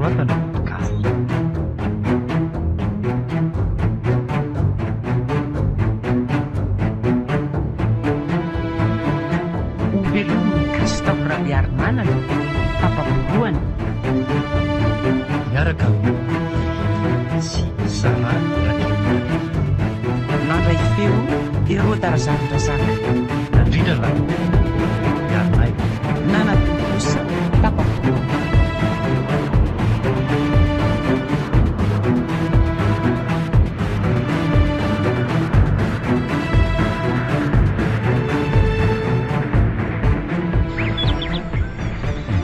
soratana ka ombelony Kristofra Miarimanana papapoloany miaraka sy zara nandray feo ireo tarazanydrazaka nandrindra la miarinay nanatokosa papapoloany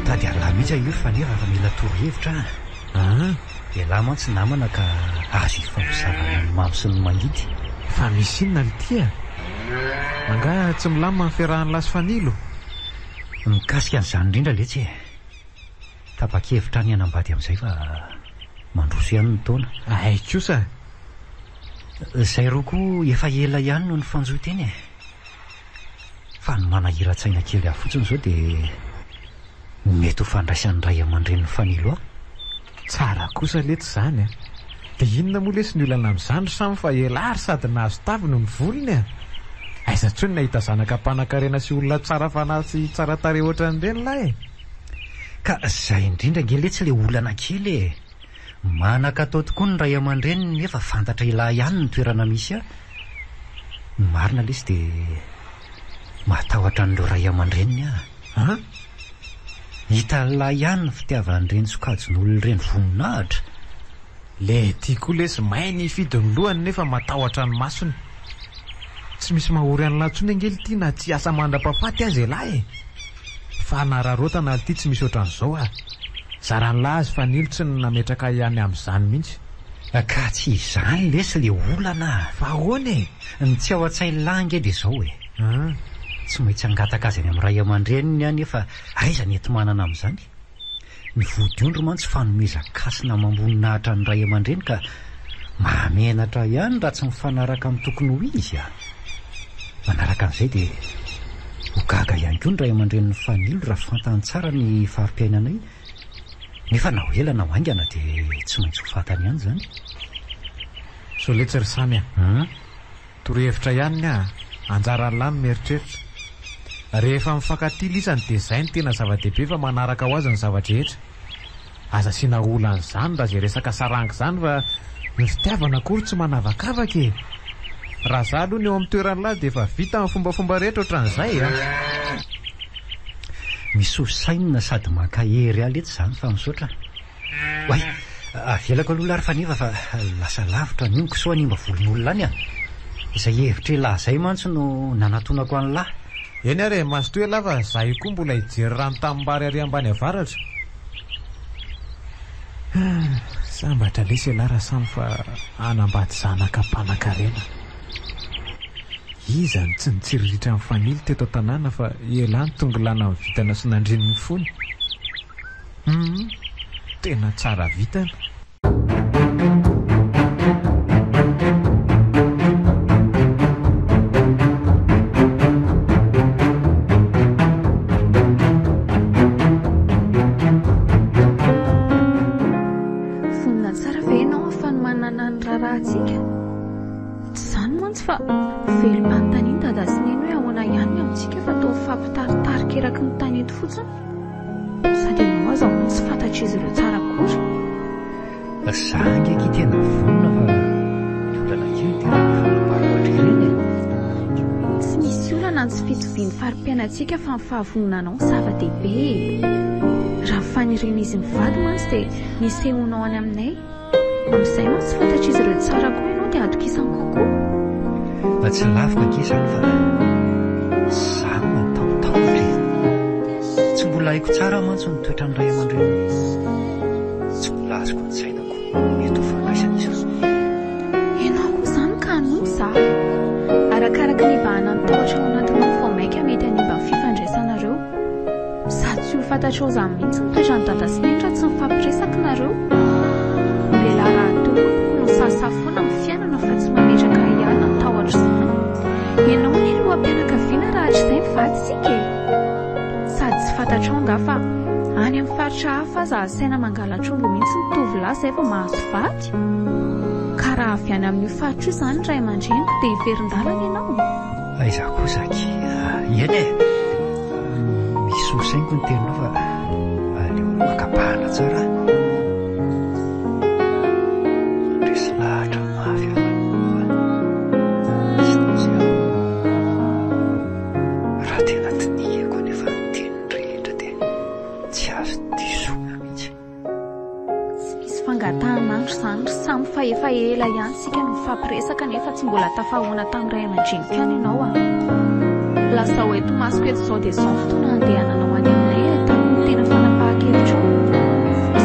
mitady alahy mihitsy io fanefa fa mila torohevitra dia lahy mantsy namana ka azo ifampizarana ny mamy sy ny mangidy fa misy inona lytia anga tsy milama ny fiarahan'ny lasy fanilo mikasika an'izany indrindra letsy tapa-kevitra ny anambady amin'izay fa mandroso ihany ny taona ay kosa izay roa koa efa ela ihany no ny fanjoy teny fa ny manahira-tsaina kely ah fotsiny izao dia mety ho fandraisan'ny ray aman-dreniny fanilo tsara kosa letsy izany dia inona moa lesy ny olana amin'izany samy fa elary sady nahazo tavy no ny volony aiza ntsony nahita zanaka mpanankarena sy olona tsara fanahy sy tsara tare ohatran'ireny lahy ka izay indrindra nge letsy ilay olana kely manan-katao tokoa ny ray aman-dreniny nefa fantatra ilahy ihany ny toerana misy ny marina lesy dia matahotra n'ireo ray aman-dreniny hita lahy ihany ny fitiavana n'ireny sokajin'olon'ireny voninahitra le tia koa lesy may ny fidy ny lohany nefa matahotra ny masony tsy misy mahory any latsony angely tia na tsy asa mandra-pahafaty azy lahy fa nararotana ity tsy misy ohatran'izao zaran'lahy azy fanilo tsy ny nametraka ihany amin'izany mihitsy ka tsy izany lesy le olana fa ahoany ny tsy ao an-tsainy lahy nge dia izao tsy maintsy angataka azy any amin'ny ray aman-dreniny any efa aiza ny ety manana amin'izany ny vodiondro mantsy fanomezan-kasina mamboninahitra ny ray aman-dreny ka mahamenatra ihany raha tsy mifanaraka amin'ny tokony ho izy manaraka an'izay dia ho gaga ihany koa ny ray aman-dreniny fanilo raha fantany tsara ny farim-piainanay nefa na ho ela na ho aingana dia tsy maintsy ho fantany ihany izany so letsy ry samy torohevitra ihany anjaran'ny lahy mieritreritra rehefa mifankatily isany dia izay ny tena zava-dehibe fa manaraka ho azy ny zavatra rehetra aza siana olan'izany raha izay resaka saranga izany fa ny fitiavana akory tsy manavakavaka raha za aloha ny eo amin'ny toeran'lahy dia efa vita amin'ny fombafomba rehetra ohatran'izay misosainina sady mankahery aletsy izany fa misaotra oay avelako aloha lary fanefa fa lasa lavitra nioniko soa nimba volon'olona any izay hevitra lahy izay mantsy no nanatonako any lahy eny ary maso toe lahy fa zahay koa mbola hijery rano tamimbary ary ambany avaratra sambatra lesy lahy raha samy fa anambady zanaka mpanankarena izany tsy nitsiriritra amin'ny fanily teto an-tanàna fa elany tongolana amin'ny vitana sy nandrininy fony tena tsara vitana vonina tsara ve ianao afany manana ny raharahantsika tsy izany mantsy fa velom-panontaniany dada sy neny hoe ahoana ihany amintsika fa tao fampitaritarika eraky ny tany eto fotsiny sady ianao aza ho tsy fantatra izy ireo tsara akory za ngeky tena vonina fa ny olana kely tena fanambaroatra ireny tsy misy olana ny tsy fitoviany farim-piainantsika fa ny fahavononanao zava-dehibe raha fanirena izy mivady mantsy dia nisehonao any aminay amin'izay mantsy tsy fantatra izy ireo tsara koa ianao dia atokisany kokoa tsy lavaka ke izany fa za matahotahotra tsy mbola haiko tsara mantsy ny toetra ny ray aman-dreny tsy mbola azoko an-tsainako mety ho fandraisana izy ianao koa izany ka noho za arakaraka ny vahana ny tahotra ao anatinao vao maika mety hanimba ny fifandraisanareo sady tsy ho fantatrao izany mihitsy nitoetra ny dada sy nendra tsy mifampiresaka nareo lehilahy raha teo tokony sasafoana amin'ny fiainana fa tsy mametraka ihany ny tahotra izany ianao ny lohampianakaviana raha hatr'izay mivady sika sady tsy fantatrao nga fa any amin'ny faritra hafa aza saina mangalatrombo mihitsy mitovy zay vao mahazo vady ka raha avy any amin'ny faritra io izany ray aman-dreny dia hiverindarana ianao. Aiza kozaky eny e misy osaingo ny teninao fa aleo makapahana tsara andresy lahatra mafy raha tena tinihako nefa teny rehetra dia tsy azo disoina mihitsy. Tsy misy fangatahana andro izany ry samy fa efa ela ihany sika no mifampiresaka nefa tsy mbola tafahoana tamin'iray aman-drenika any ianao a. Lasa hoe tomasiko eto izao dia izao fotoana handehananao any aminay tany no tena fanapahan-kevitra ao.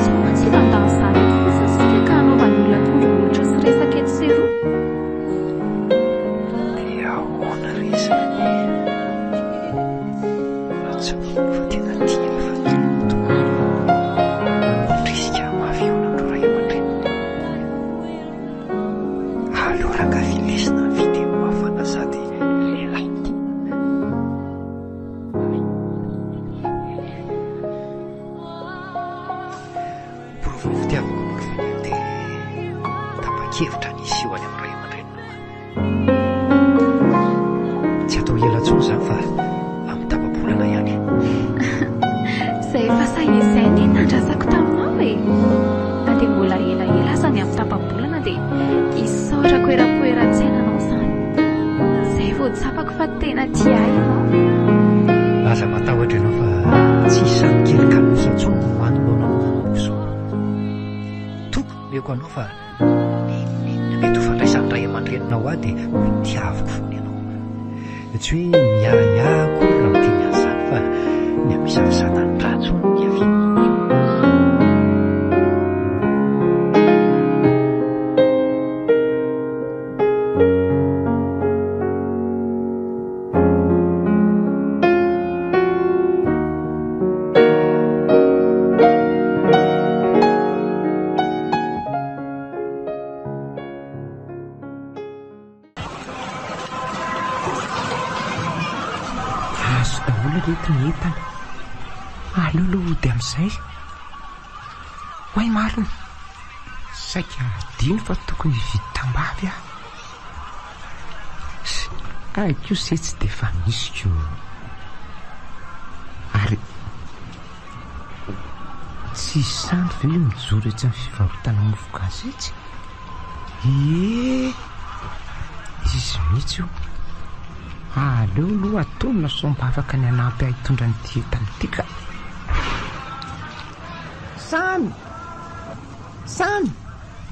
Sao mantsy vandany zany kosa sika ka hanaovan'ny olona tondroloatra sy resaka eto sy roa. Dia ahoana ry izany atsamo fa tena tia fa risika mahafiona amin'ireo ray aman-dreny. Aleo ranga vilesina vidy mafana sady lehilahy fitiavako moka fa dia tapa-kevitra nisy io any amin'ny ray aman-dreny. Tsy atao ela intsony izany fa amin'ny tapa-bolana ihany. Izay efa saizay ny nandrasako taminao e. Na dia mbola elaela aza ny amin'ny tapa-bolana dia isaorako erapoeran-tsainanao izany. Izay vao tsapako fa tena tia ianao. Aza matahotra ianao fa tsy isany kely kanosa intsony no manoloana manamboso. Meko anao fa mety ho fandraisan'ny ray aman-dreninao ahy dia ho tiaviko fony ianao. Tsy hoe miahako raha miteny an'izany fa ny amisavizanany ratso no miaviana. Entana aleoloha ody amin'izay hoay marina saika adino fa tokony hividy tambavy aiko izay tsy dia fa misiko ary tsy isany ve hoe mijoro etsy amin'ny fivarotana mofogasy etsy izy mihitsy io. Aleo aloha atonona somba afaka ny anampy ahitondra nyity entana ity ka. Samy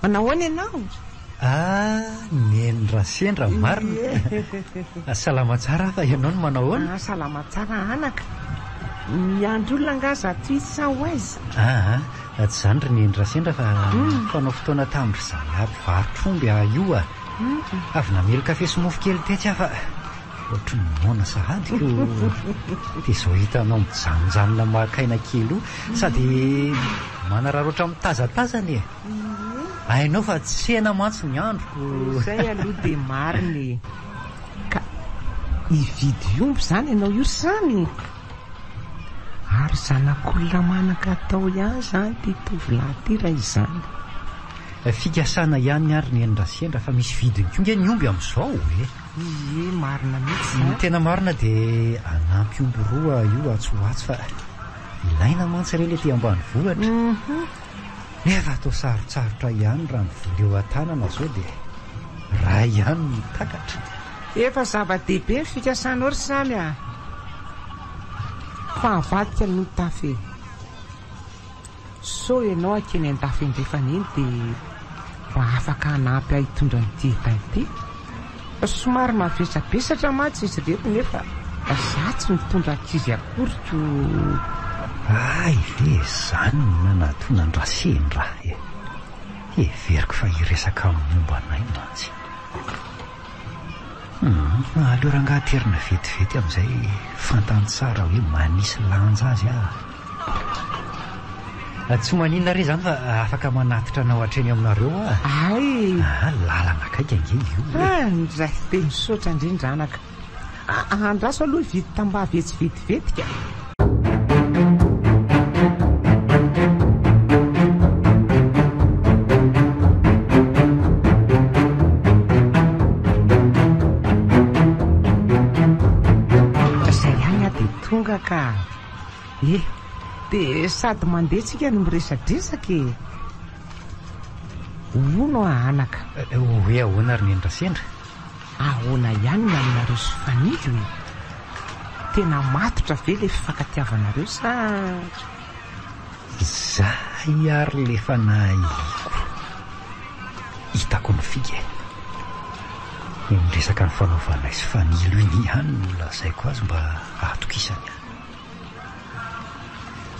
manahoana ianao? Neny rasendra marina. Salama tsara fa ianao no manahoana? Salama tsara anaka. Miandro olona ngaza toy sa ho aiza? Tsy zany ry neny rasendra fa fanao fotoana tamindry izany mpivarotr'omby io avy namely kafe sy mofo kely tetsy aho fa ohatry ny mona sahadiko dia izao hitanao mijanonjanona makaina kely io sady manarara oatra mitazatazana e. Hainao fa tsy hena mantsy ny androko. Izay aloha dia mariny ka hividy omby izany ianao io samy ary zanak'olona manaka atao ihany izany ty tovolahy ty raha izany. Fikasana ihany ary ny endrasendra fa misy vidiny koa nge ny omby amin'izao e. Marina mihitsy tena marina dia anampy omby roa io atsoatsy fa ilaina mantsy ireny ety ambanivohitra. Nefa atao sarotsarotra ihany raha mivola eo an-tanana zao dia raha ihany mitakatra. Efa zava-dehibe ny fikasanao ry samy fa avadika no tafy so ianao akeny an-dafy andrefana iny dia raha afaka hanampy ahitondra nyity entana ity. Somary mavesabesatra mantsy izy reto nefa za tsy mitondra ankizy akoriko. Ve zany nanatona andrasendra everiko fa hiresaka amin'ny momba anay mantsy. Aleo rangahaterina vetivety amin'izay fantany tsara hoe manisy lanja azy tsy maninona re zany fa afaka manatitra anao hatreny aminareo lalana akaika nge io ndray te misaotra indrindra anaka andraso aloha vidy tamba vetsy vetivetika. sady mandehtsika no miresadresaka ono ahanaka hoe ahoana ry nendrasendra ahoana ihany ny aminareo sy fanilo tena matotra ve le fifankatiavanareo sa zay ary lefa naiko hitako ny fika miresaka ny fanaovana isy fanilo iny ihany no lazaiko azy mba ahatokisany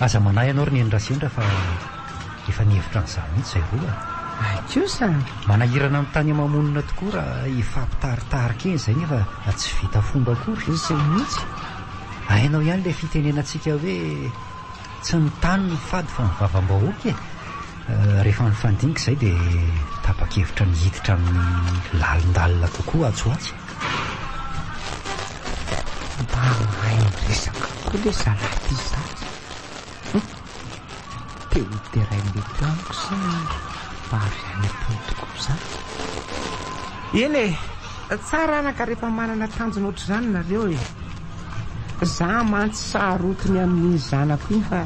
aza manahy ianao ry nendrasendra fa efa nihevitra n'izany mihitsy zay roa akosa manahirana amin'ny tany mamonina tokoa raha ifampitaritarika eny zay nefa tsy vita fomba akory izay mihitsy hainao ihany le fitenenantsika hoe tsy ny tany ny fady fa mivavam-bahoaka rehefa nyfandinika izay dia tapa-kevitra nihiditra amin'ny lalindalina kokoa atsoatsy mba mahay miresaka koa le zalaty izany teo terain'le taniko sa mba avy any am-pony tokoa zany eny tsara anaka rehefa manana tanjona ohatr'izany nareo za mantsy saharotony amin'iny zanako iny fa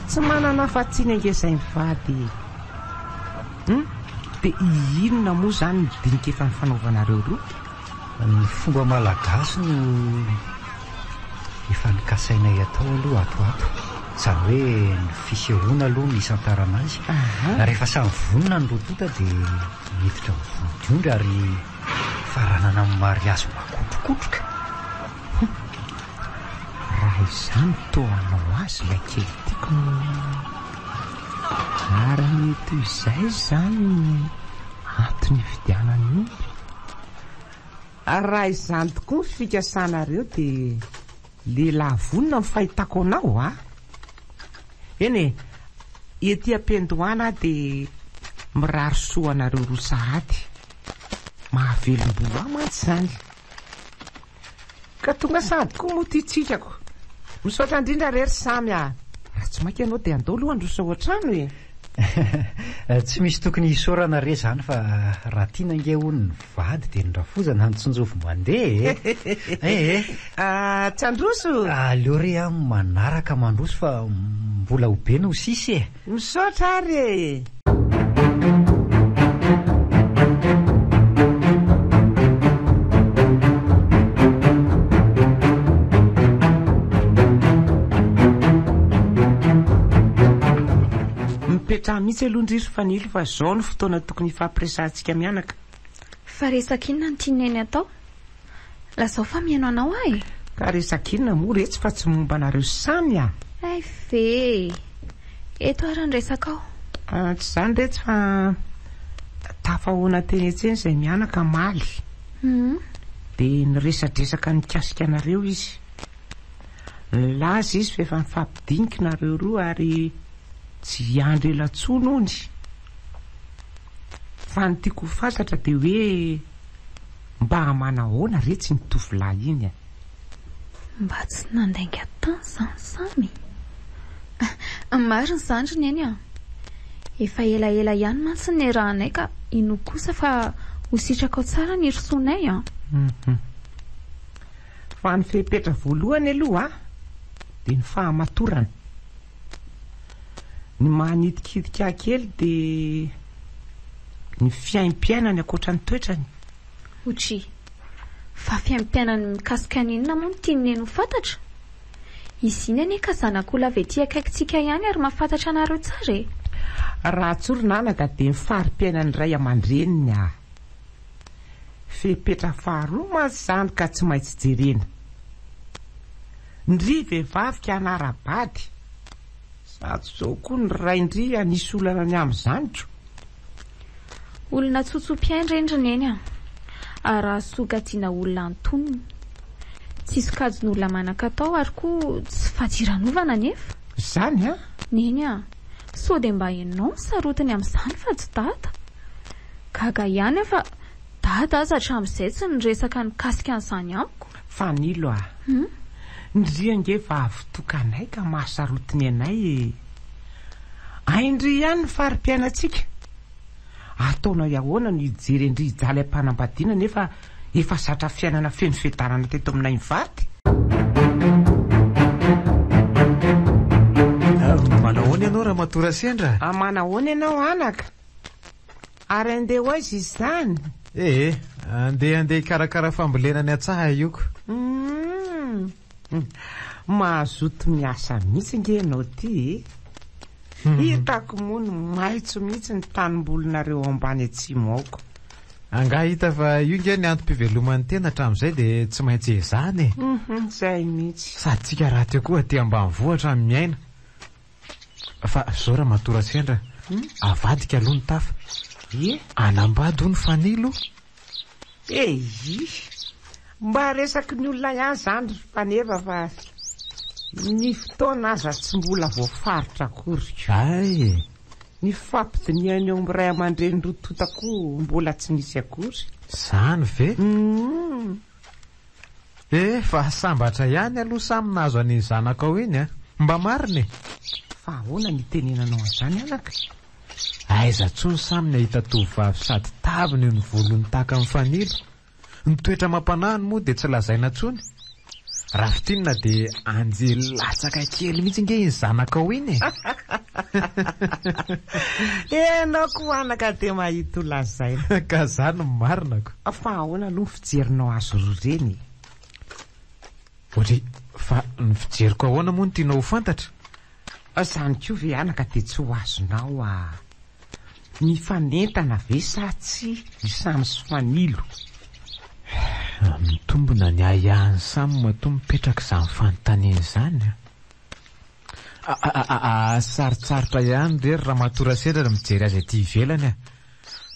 tsy manana fatsiny angezay mivady dia inona moa zany midinika efa ny fanaovanareo roa ny fomba malagasy no efa nikasainay atao aloha atoato izany hoe ny fisehoana aloha ny isantarana azy rehefa samy vonona ny rotota dia miditra mivodiondry ary faranana amin'ny mariazy makotrokotroka raha izany toanao azy ilay kely tiako ary mety izay zany antony fidianany omby raha izany tokoa ny fikasanareo dia lehilahy vonona ny fahitako anao eny ety am-pendohana dia mirary soanareo roa sahady mahavelom-boa mantsy zany ka tonga sady koa moa titsikako misaotra indrindra rery samy raha tsy mainky ianao dia andao aloha androsa ohatrano tsy misy tokony hisaorana re zany fa raha tiana nge ho ny vady dia nyrafozana ny tsonjofo mandeha tsy androso aleo re a manaraka mandroso fa mbola ho be no ho sisy misaotra ary mipetraha mihitsy aloha ndriry fanilo fa zao no fotoana tokony hifampiresantsika mianaka fa resak'inona ny tianeny atao lazao fa mihaino anao ahy ka resak'inona moa retsy fa tsy momba anareo samy ay ve eto ary ny resaka ao tsy zany retsy fa tafahoana teny etseny izay mianaka maly dia nyresadresaka nikasika anareo izy laza izy fa efa nifampidinika nareo roa ary tsy andro elatsono ony fa ny tiako fantatra dia hoe mba hamanahoana retsy nitovolahy iny mba tsy nandainga tany zany samy mariny zandry ny eny efa elaela ihany mantsy ny rahanay ka ino kosa fa ho sitraka ao tsara ny risoanay fa ny fehipetra voalohany aloha dia ny fahamatorana ny mahanitikidika kely dia ny fiaim-piainany akoatra ny toetrany otry fa fiaim-piainany mikasika ny inona moa no tianeny ho fantatra izy iny anie ka zanak'olona avy ety akaikitsika ihany ary mahafantatra anareo tsara raha tsoronanaka dia mifari-piainany ray aman-dreniny fehipetra faharoa mantsy zany ka tsy maintsy jerena ndry vehivavy ka anara-bady sady zao koa ny raindry anisy olana ny amin'izanytro olona tsotso-piaindra endriny eny raha sokatiana olona antonony tsy sokajin'olona manan-katao ary koa tsy fahajiranovana nefa zany neny sao dia mba hainao sarotiny amin'izany fa tsy data gaga ihany fa data aza hatramin'izay tsy nyresaka nikasika an'izany amiko fa nilo ndriange vavy tokanay ka mahasarotiny anay aindry ihany ny fari-piainantsika ataonao iahoana no hijery indry hijaly am-panambadiana nefa efa zatra fiainana feno fedarana teto aminay mivady Zora matora sendra. Manahoana ianao anaka? Ary andeha ho aiza izy zany? Andeha karakara fambolena ny atsaha ioko. Mahazoto miasa mihitsy nge ianao ty. Hitako moa ny maitso mihitsy ny tanimbolonareo ambany atsimo aoko. Angaha hita fa io nge ny antom-piveloman'ny tena hatramin'izay dia tsy maintsy izany. Zay mihitsy. Sady tsika raha teo koa aty ambanivohitra miaina. Fa Zora matora sendra, avadika aloha ny tafa. Anambady ho ny fanilo. Mba resaky ny olona ihany zany fanefa fa ny fotoana aza tsy mbola voafaritra akory. Ny fampidiniany eo amin'ny ray aman-dreny rototako mbola tsy misy akory. Zany ve? Fa sambatra ihany aloha samy nahazo any zanakao iny mba mariny. Fa ahoana ny tenenanao an'izany anaka? Aiza tsony samy nahita tovovavy sady taviny ny volony tahaka amin'ny fanilo. Ny toetra mampanahany moa dia tsy lazaina tsony. Raha fitinina dia anjelatsaka kely mihitsy nge iny zanakao iny. Enao koa anaka dia mahita ho lazaina. Ka zany marinako. Fa ahoana aloha ny fijerinao azo reny? Fa ny fijeriko ahoana moa ny tianao ho fantatra? Zany koa ve anaka dia tsy ho azonao ny fanentana ve sa tsy samy sy fanilo? Mitombona ny ahihany samy mato mipetraka izany fanontaniana izany. Sarotsarotra ihany rery raha matora sendra mijery azy aty ivelany.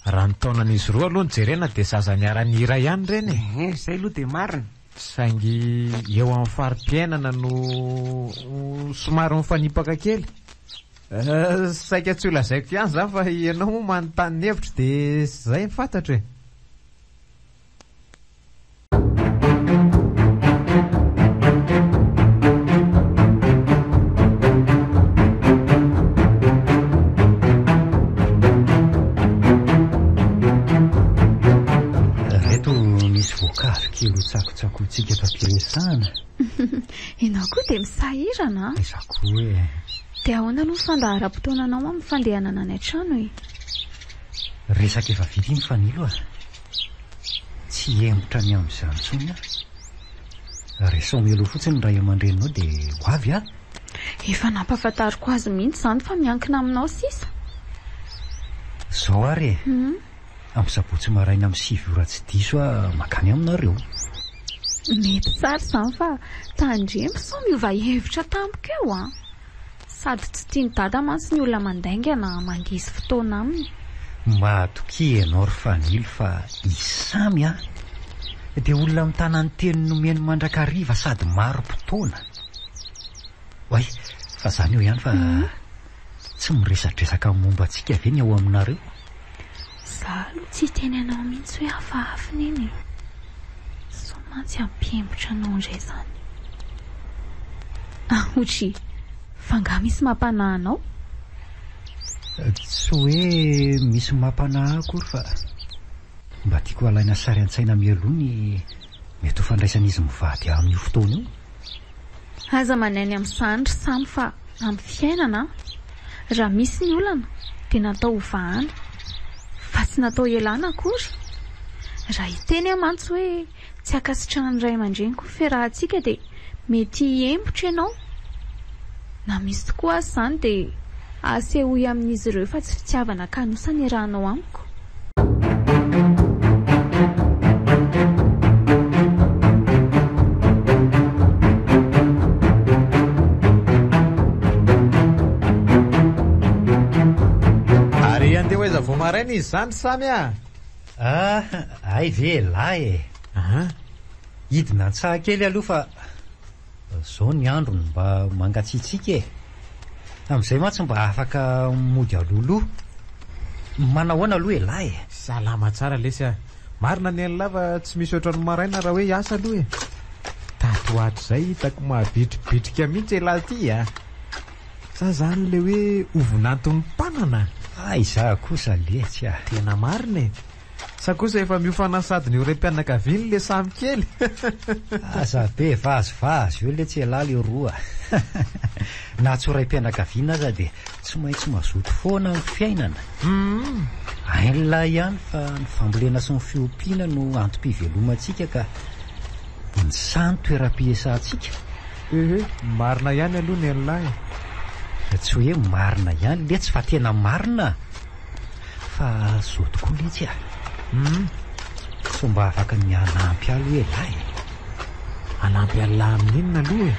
Raha ny taonan'izy roa aloha nijerena dia zazany ara-nira ihany reny. Zay aloha dia marina. Saingy eo amin'ny farim-piainana no somary mifanipaka kely. Saika tsy ho lazaiko ihany zany fa ianao moa manontany hevitra dia zay ny fantatra. Kelo tsakotsakotsika fampiresana. Ianao koa dia misahirana. Izako hoe. Dia ahoana aloha fandahara-potoananao amin'ny fandehanana any an-trano e? Resaka efa vita iny fanilo tsy emotra ny amin'izany intsony resao melo fotsiny ray aman-dreninao dia ho avy Efa nampahafantariko azy mihitsy zany fa miankina aminao sisa. Zao ary amin'ny sabotsy maraina amin'ny 7 ora tsy diso makany aminareo. Mety tsara izany fa tandremo sao miova hevitra tamiko eo sady tsy tiany dada mantsy ny olona mandaingana mangisy fotoana aminy. Mahatoky ianao ry fanilo fa isamy dia olona mitana ny teny nomeny mandrakariva sady maro fotoana. Oay, fa zany eo ihany fa tsy miresadresaka momba antsika ve ny ao aminareo? Zaho aloha tsy teny anao mihitsy hoe hafahafa iny. So mantsy ampihembotra anao indray zany. Ohatra fanga misy mampanahy anao? Tsy hoe misy mampanahy akory fa mba tiako alaina sary an-tsaina mialoha ny mety ho fandraisan'izy mivady amin'io fotoana io. Aza manany amin'ny sandry samy fa amin'ny fiainana raha misy ny olana dia natao ho vahana fa tsy natao ialana akory. Raha hiteny mantsy hoe tsy akasitrana ny ray aman-dreny koa fiarahantsika dia mety hiembotra ianao. Na misy tokoa azy zany dia asehoy amin'izy ireo fa tsy fitiavana kanosany iarahanao amiko. Ary andeha hoaiza vao maraina izy zany samy ay ve lahy hidina an-tsaha kely aloha fa zao ny androny mba mangatsiatsika amin'izay mantsy mba afaka mody aloloha. Manahoana aloha lahy salama tsara lesy marina ny any lava tsy misy ohatrany maraina raha hoe hiasa aloha tato ato zay hitako mahabitribitrika mihitsy lahy ty sa zany le hoe ovonanton'ny mpanana. Izaho kosa letsy tena marina sa kosa efa miofanasady ny orem-pianakaviany le samy kely. Aza be vazovazo eo letsy lahy le roa. na tsoray-pianakaviana aza dia tsy maintsy mazoto foana ny fiainana ain'lahy ihany fa ny fambolena sy ny fiompiana no antom-pivelomantsika ka ny sany toeram-piesantsika marina ihany aloha ny an'lahy tsy hoe marina ihany letsy fa tena marina fa zao tokoa letsy fomba afaka mianampy alo hoe lahy anampy alahy amin'inona aloha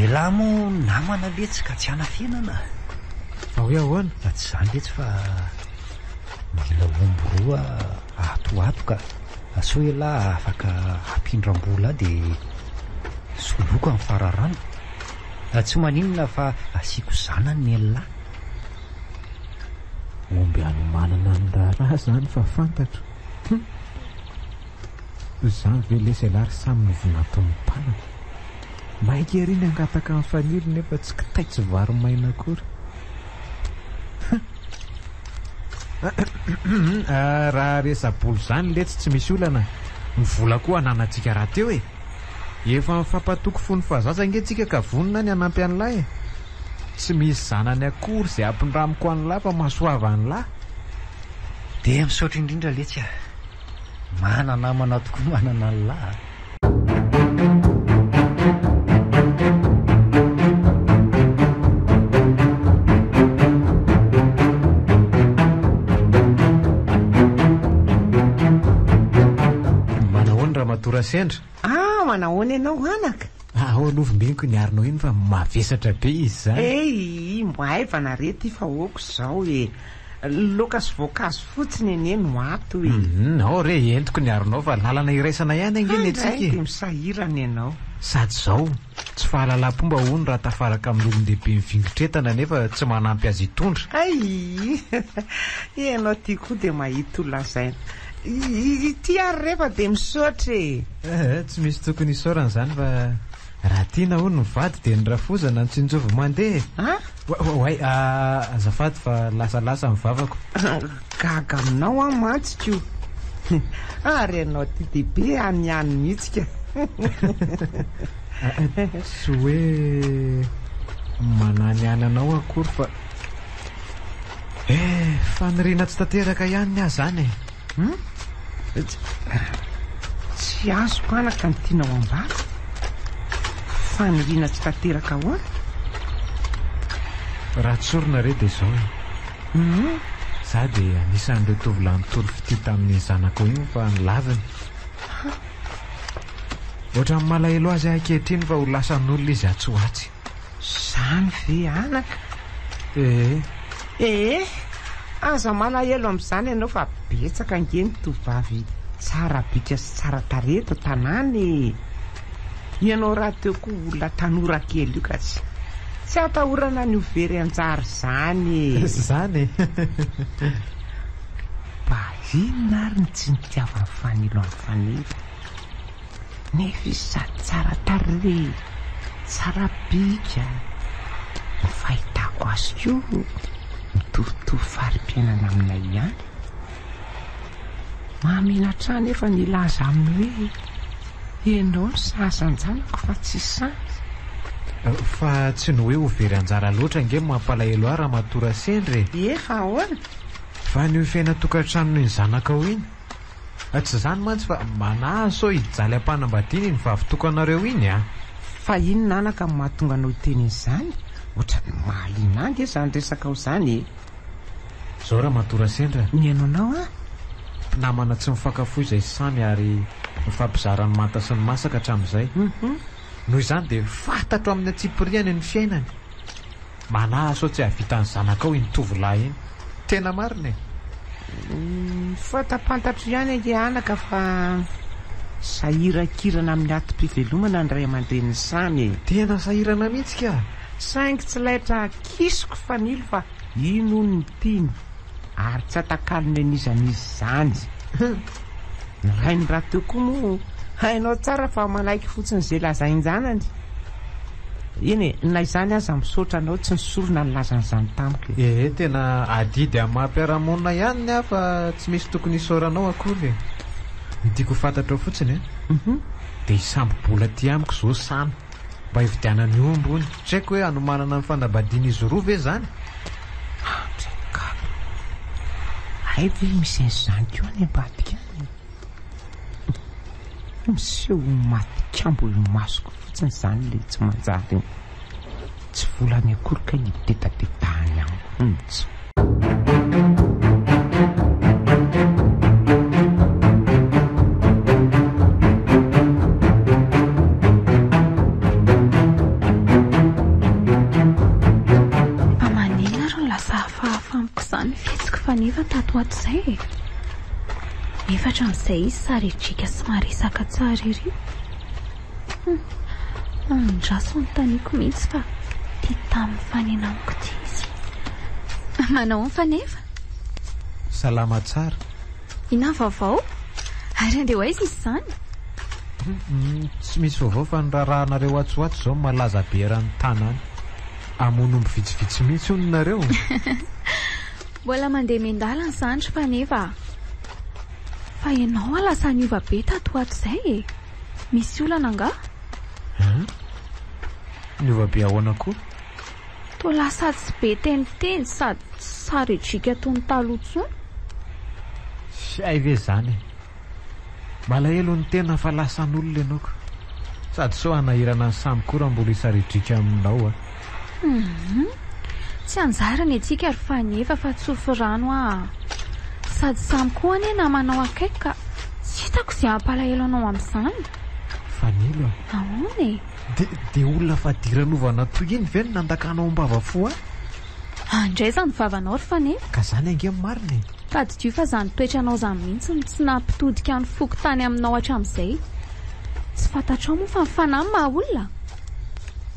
elahy moa namana letsy ka tsy anafianana fa hoe ahoana tsy izany letsy fa mila ombo roa atoato ka aso elahy afaka ampindram-bola dia soloko amin'ny fararano tsy maninona fa asiako zanany ny elahy omby anomanana ny raharaha zany fa fantatro zany ve lesy alary samy novonatompanana mainky ariny angataka amin'ny fanilo nefa tsy kitay tsy varomaina akory raha resabolo zany letsy tsy misy olana ny vola koa ananantsika raha teo efa mifampatoko fony fahazaza ngentsika ka vonina ny anampy an'lahy tsy misy zanany akory izay ampindramiko an'lahy fa mahasoava an'lahy dia misaotra indrindra letsy mananamana tokoa manana an'lahy manahoany raha matora sendra manahoany ianao anaka ao alovom-beniko ny arinao iny fa mavesatra be izy zany mbo aivana rety fa oko zao loka sy voankazo fotsiny ene no ato ao re entiko ny arinao fa lalana iraisana ihany angeny atsika dia misahirana ianao sady zao tsy fahalalam-pomba hony raha tafaraka amin'olon-dehibe mivingitretana nefa tsy manampy azy hitondra ianao ty koa dia mahita olazaina ty ary rehefa dia misaotra tsy misy tokony isaorana zany fa raha tiana ho ny mivady dia ny rafozana ny tsinjovy mandeha way azafady fa lasalasa mivavako gaga aminao mantsiko ary ianao ty dehibe anyany mihitsika sy hoe manany any anao akory fa faniriana tsy tanteraka ihany ny ahy zany tsy azoko anaka ny tianao ambara faniriana tsy tanteraka hoana raha tsorona re dia zao za dia anisan'ireo tovolahy nitolo fity tamin'ny zanako iny fa nilaviny ohatra ny malahelo azy ankehitriny fa ho lasan'olona izy atsoatsy zany ve anaka aza malahelo amin'izany ianao fa betsaka angeny tovavy tsara bika sy tsara tareto tanany ianao raha teo koa olona tanora kely io ka tsy atahorana ny overy anjary zany inona ary ny tsy nitiava ny fanilo amin'ny fanilo nefa izy sady tsara tare tsara bika ny fahitako azy io mitovitovy fari-piainana aminay ihany mahaminatra nefa nilaza aminy hoe ianao ny sasanjanako fa tsy sany fa tsy ny hoe overy anjara loatra nge mampalahelo ahy raha matora sendry efa ahoana fa ny fiaina tokantrano ny zanakao iny tsy zany mantsy fa manaso hijaly ampanambadiana ny vavitokanareo iny fa iny nanaka ny mahatonga anao itenin'izany ohatrany mahalinangy zany resaka ao zany zao raha matora sendra ny anonao namana tsy mifakafo izay samy ary mifampizarany manta sy ny masaka hatramin'izay noho izany dia fantatro amin'ny atsipiriany ny fiainany manaso tsy hahavita ny zanakao iny tovolahy iny tena marina fatapantatro ihany ange anaka fa sahirakirana amin'ny atom-pivelomana ny ray aman-dreniny samy tena sahirana mihitsy ka saingy tsy laitra kisoko fanilo fa ino ny tiny ary tsy atakalony anizan'izy zany ny rainy raha teo koa moa hainao tsara fa manaiky fotsiny izay lazainjanany iny na izany aza misaotra anao tsy nisorona ny lazan'izany tamiko tena adidy amin'ny mahampiaramonina ihany ny ahy fa tsy misy tokony isaoranao akory ny tiako fantatrao fotsiny dia isamby bola ty amiko zao samy mba hividianany io ambony tsy haiko hoe anomanana ny fanambadiana izy roa ve zany ay ve misy an'izany keo any ambadika any miseho matikambo masoko fotsiny zany le tsy manjary tsy volany akory ka hitetadetahany amiko mihitsy Nefa tato ato izay efatra amin'izay izy saridrika sy maresaka tsara ery andraso ny taniako mihitsy fa tia tamin'ny fanena amiko ity izy manao ny fanefa salama tsara ina vaovao ary andeha ho aiza izy izany tsy misy vaovao fa nirarahanareo atsoatso izao malaza be ran'ny tanany amonomby vitsivitsy mihitsy hono nareo mbola mandeha mendalana izany fa nefa fa ianao alasa niova be tato ato izay misy olana nga niova be ahoana koa to lasa tsy be teniteny sady saridrika tony talotsony ay ve zany malahelo ny tena fa lasan'olona ianaoko sady so anahirana ny samy koa raha mbola hisaridrika aminao tsy anjarany atsika ary fanefa fa tsofo rano sady samy koa ane na manao akaiky ka tsy hitako izay ampalahelo anao amin'izany fanilo ahoana de olona fa diranovana toy iny ve no nandakanao mbava fo andraiza ny vavanao ry fanefa ka zany ange marina tady dio fa zany toetranao zany mihitsy ny tsy nampitodika ny foko tany aminao hatramin'izay tsy fantatrao moa fa mifanahy maha olona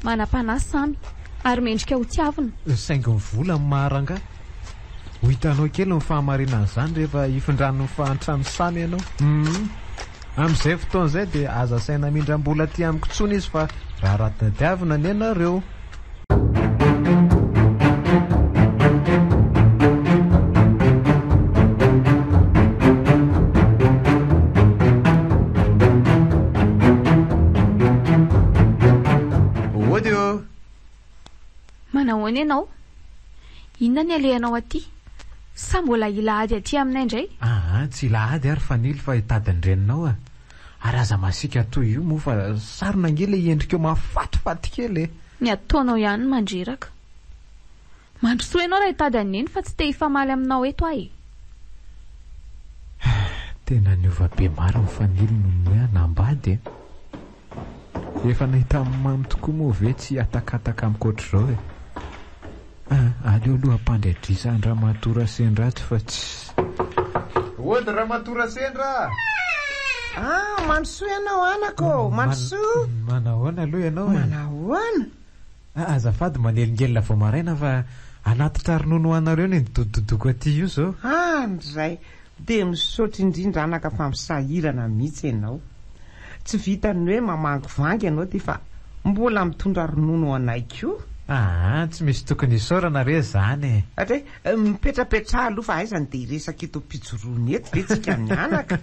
manam-panahy samy ary mendrika ho tiavina saingy ny vola ny maharanga ho hitanao kely ny fahamarinana izany rehefa hifindrano ny fahantrano samy ianao amin'izay fotoana izay dia aza saina mindram-bola ty amiko tsony izy fa raha ratadiavina ny ianareo manahoana ianao inona ny alehanao aty sa mbola ilahady aty aminay indray tsy ilahady ary fanily fa hitadiny reninao ary aza masika toy io moa fa sarina angely iendrika eo mahafatifaty kely ny ataonao ihany mandreraka mandrosoa ianao raha hitady aneny fa tsy te hifamaly aminao eto ahy tena niova be maro ny fanily noho ny hoe nambady efa nahita mamy tokoa moa ve tsy atakataka amikoatra izao aleo aloha ampandradrisa Andramatoa Sendratsy fa tsy ody Ramatoa Sendra mandrosoa ianao anako mandrosoa manahoana aloha ianao manahoana azafady manelingelina vao maraina fa anaty traronono anareo ny dododoko aty io zao ndray dia misaotra indrindra anaka fa misahirana mihitsy ianao tsy vitany hoe mamangovangy ianao ty fa mbola mitondra ronono anay koa tsy misy tokony isaorana re zany atra mipetrapetraha aloha fa aizany dia iresaka eto mpijoroany eto ve tsika mianaka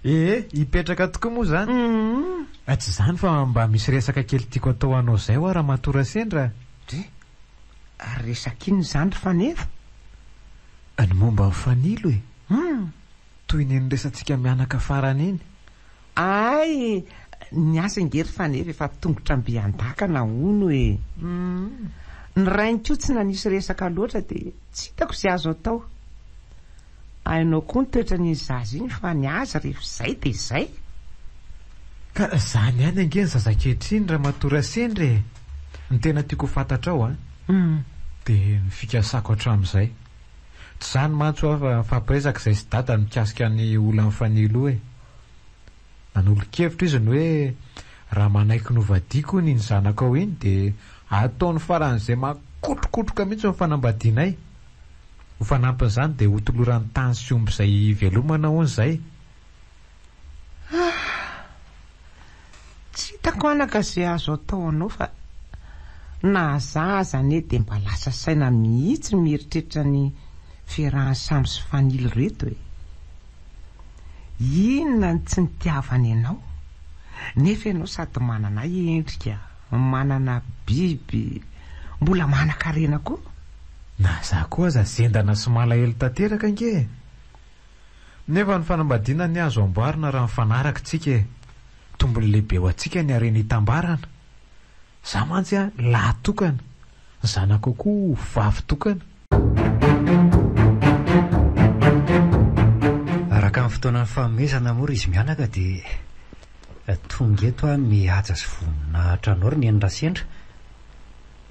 hipetraka tokoa moa zany tsy zany fa mba misy resaka kely tiako atao anao zay ho Ramatoa Sendra ary resaka iny zany ry fanefa ny momba fanilo toy ny resantsika mianaka farany iny ay ny asa ingery fanefa efa tongotra mbeandakana ono ny rainy koa tsy nanisy resaka loatra dia tsy hitako izay azo atao ainao koa ny toetra ny zaza iny fa ny azy rehefa izay dia izay ka zany ihany angeny zazankehitriny Ramatoa Sendra ny tena tiako fantatra ao dia ny fikasako hatramin'izay tsy zany mantso aho fa fampiresaka izay sy dada mikasika ny olona fanilo nanolo-kevitra izy ny hoe raha manaiky novadiako ny zanaka ao iny dia ataony faran'izay makotrokotroka mihitsy ny fanambadianay ho fanampin'izany dia hotoloran'ny tany sy omby izay velomana hoany izay tsy hitako anaka izay azo atao anao fa na zazany dia mba lasa saina mihitsy mieritreritra ny fiarahany samy sy fanily reto inona ny tsy nitiavany ianao nefa ianao sady manana endrika manana biby mbola manan-karena koa. na za koa aza zendana sy malahelo tanteraka nge, nefa ny fanambadiana ny azo amboarina raha mifanaraka tsika tombony lehibe ho atsika ny arena hitambarana. Za mantsy a lahtokana, zanako koa vavy-tokana. Araka amin'ny fotoana ny fanomezana moa izy mianaka dia tonga eto a mihaja sy voninahitra anao ry ny endrasendra.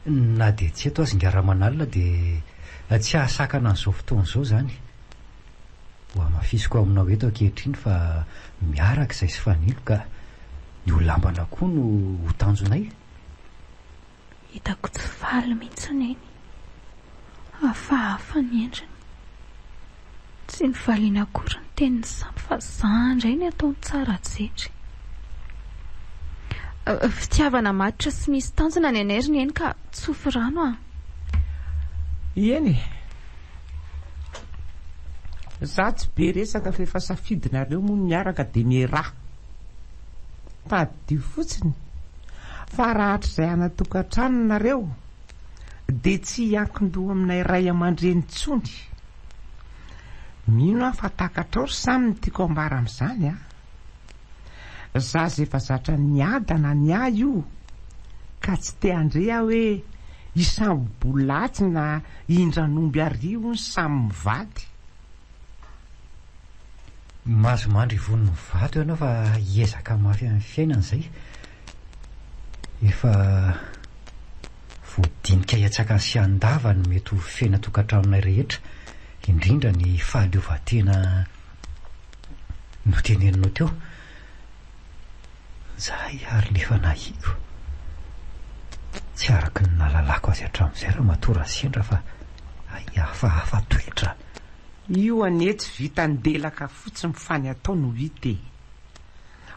Na dia tsy eto azy ngara-manalina dia tsy ahasakana an'izao fotoana izao zany. Ho amafisiko aminao eto ankehitriny fa miaraka izay sy fanilo ka ny olambana koa no ho tanjonay. Hitako tsy faly mihitsy neny. Hafahafa ny endriny. Tsy ny valiana akory ny teniny samy fa zandray ny ataony tsara jery. Fitiavana matitra sy misy tanjona ny anay ry neny ka tsofy rano a. Eny za tsy be resaka fa efa safidinareo moa miaraka dia miaraha. Tadio fotsiny fa raha hatr'izay anatokantranonareo dia tsy hiankin-doha aminay ray aman-dreny tsony. Mino aho fa takatrao ry samy ny tiako ambara amin'izany a. Za zay efa zatra niadana ny ahy io ka tsy te andre aho hoe isambo bolatsy na indranomby arivo ny samy mivady. Mazo mandry vonony mivato ianao fa hiezaka mafy amin'ny fiainana izay. Efa voadinika hiatsaka sy andava ny mety ho fena tokantranonay rehetra, indrindra ny fahaleovan-tena no teneninao teo. Zahay ary lefa nahiko tsy araka ny nalalako azy hatramin'izay raha matora sendra fa hafahafa toetra. Io anetsy vita ndelaka fotsiny mifany atao no hite.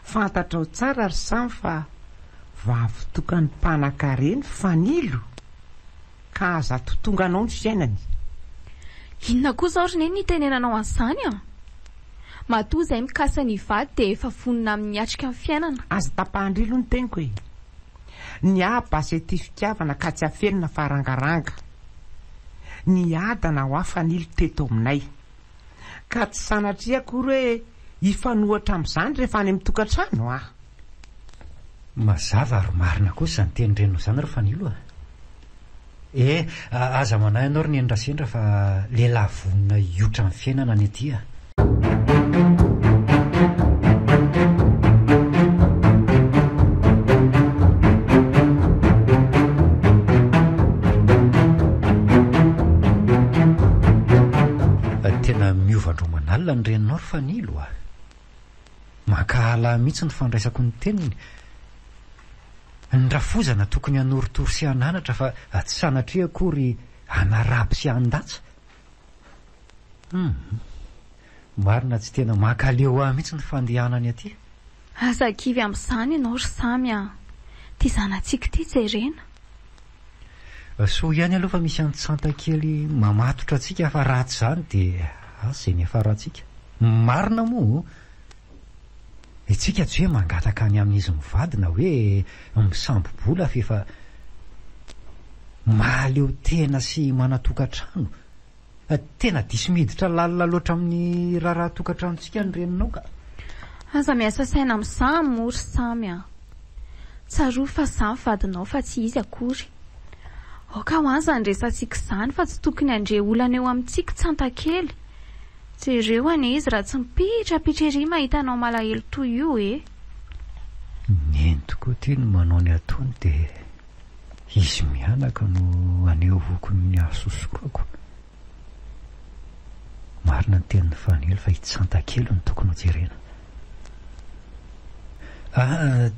Fantatrao tsara ry samy fa vavy tokany mpanan-kareny fanilo ka aza totonganao ny fiainany. Inona koa zao ry neny nitenenanao an'izany a? Matoa izay mikasa ny vady dia efa vonina amin'ny atrika amin'ny fiainana. Aza tapahandrilo ny teniko e. Ny abasy ty fitiavana ka tsy afenina farangaranga. Ny adana ho afanilo teto aminay ka tsy sanatria akory hoe hifanohatra amin'izany rehefa any amin'ny tokantrano a. Mazava ary marina kosa ny teny renao izany ry fanilo a. Aza manahy ianao ry ny endrasendra fa lehilahy vonina hiotra amin'ny fiainana ny aty a. Tena miovandromanalina ny reninao ry fanilo a. Makahala mihitsy ny fandraisako ny teniny. Ny rafozana tokony hanoritory sy hananatra fa tsy sanatria akory hanarapy sy handatsa. Marina tsy tena makaleo ahy mihitsy ny fandehanany aty. Asa kivy amin'izany ianao ry samy a. Ty zanantsika ty jerena. So ihany aloha fa misy antsanta kely mamatotra antsika fa ratsy izany dia izay ny afaratsika. Marina moa itsika tsy hoe mangataka any amin'izy mivady na hoe misambo-bola fa efa mahaleo tena sy manatokantrano. Tena diso miditra lalina loatra amin'ny raharaha tokantranontsika ny reninao ka. Aza miasa saina amin'izany moa ry samy a. Tsaroa fa izany vadinao fa tsy izy akory. Ka ho aza andresantsika izany fa tsy tokony andre olana eo amintsika tsantakely. Jereo ane izy raha tsy mipitrapitra ery mahita anao malahelo toy io e. Neny tokoa ty no manao ny ataony dia izy mianaka no anehovoko ny asosokoako. Marina ny tenin'ny fanelo fa hitsantakely ny tokony ho jerena.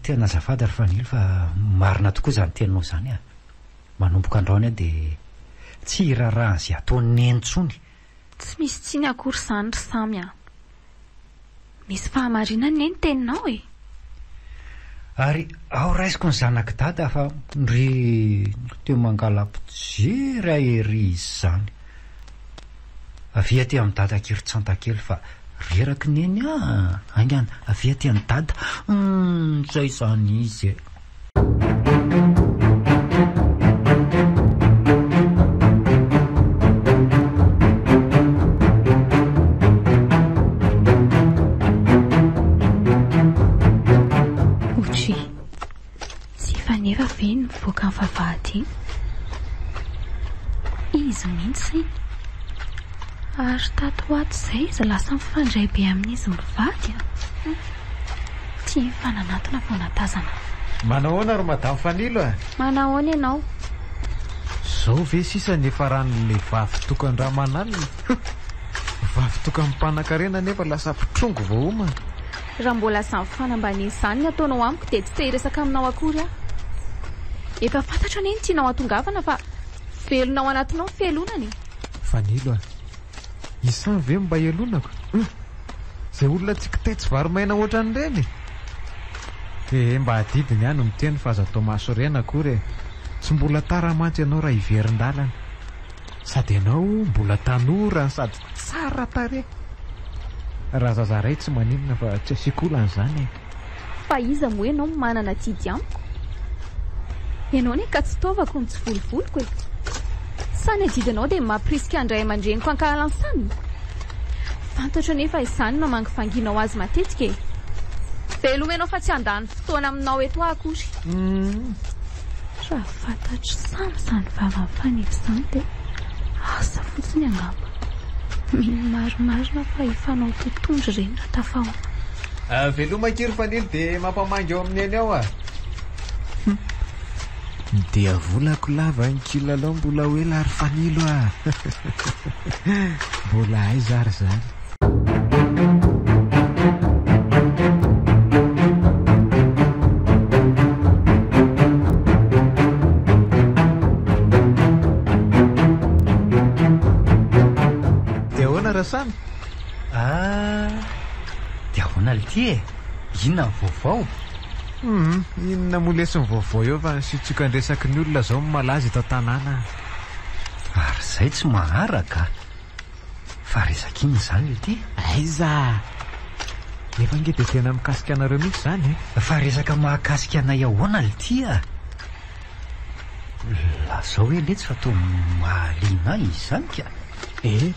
Tena azafady ry fanelo fa marina tokoa izany teninao izany a. Manomboka andraony a dia tsy hiraraha izay ataony nentsony. Tsy misy tsiny akory izany ry samy a. Misy fahamarinany neny teninao e. Ary ao raisiko ny zanak dada fa ry teo mangala-pijery ahery izy izany. Avy aty amin'ny dada kiry tsantakely fa reraky neny angana avy aty amin'ny dada zay izany izy e. ary tato ato izay izy lasa mifandray be amin'izy mivady tia mifananatona vao natazana. Manao ahoana ry madamo Fanilo a? Manao ahoana ianao? Zao ve sisa nefa ran'le vavy tokan-dramanalina? Vavy tokan-mpanankarena nefa lasa pitrongo vao homana. Raha mbola samy fanambaniana izany ny ataonao amiko dia tsy te-hiresaka aminao akory aho. Efa fantatra anie ny tianao atongavana fa velonao anatinao ny fialonany. Fanilo a, isany ve mba ialonako? Izay olona tsy kitay tsy varomaina ohatran'ireny. Mba adidiny ihany miteny fa aza tao mahasorena akory e. Tsy mbola tara-mantsy ianao raha hiverin-dalana. Sady ianao mbola tanora sady tsara tarehy. Raha zazaray tsy maninona fa tsy asiako olan'izany e. Fa iza moa ianao manana tidy amiko? Ianao ne ka tsy taovako ny tsy volovoloko e. Sa ny adidinao dia mampirisika andray aman-dreniko ankahalany saniny. Fantatra nefa izany mamangy fanginao azy matetika e. Veloma ianao fa tsy handany fotoana aminao eto akory. Raha fantatra samy izany vava Fanilo izany dia asa fotsiny angamba. Marimarina fa hifanao tontondry ireny raha tafahona. Veloma kiry Fanilo dia mampamangy eo amin'ny eny ao a? Dia volako lava ny kilalao mbola hoe lary Fanilo a. Mbola hay zary zany. Dia ahoana Rasana? Dia ahoana ity e? Inona ny vaovao? Inona mo lesy ny vaovao eo fa nisitsika andresaky ny olona zao malaza eto an-tanàna. Ary izay tsy maharaka. Fa resaka iny izany ity? Aiza, nefa nge dia tena mikasika anareo mihitsy izany e. Fa resaka mahakasika anay ahoana ity a? Lazao hoe le tsy fatao mahaliana izany ka.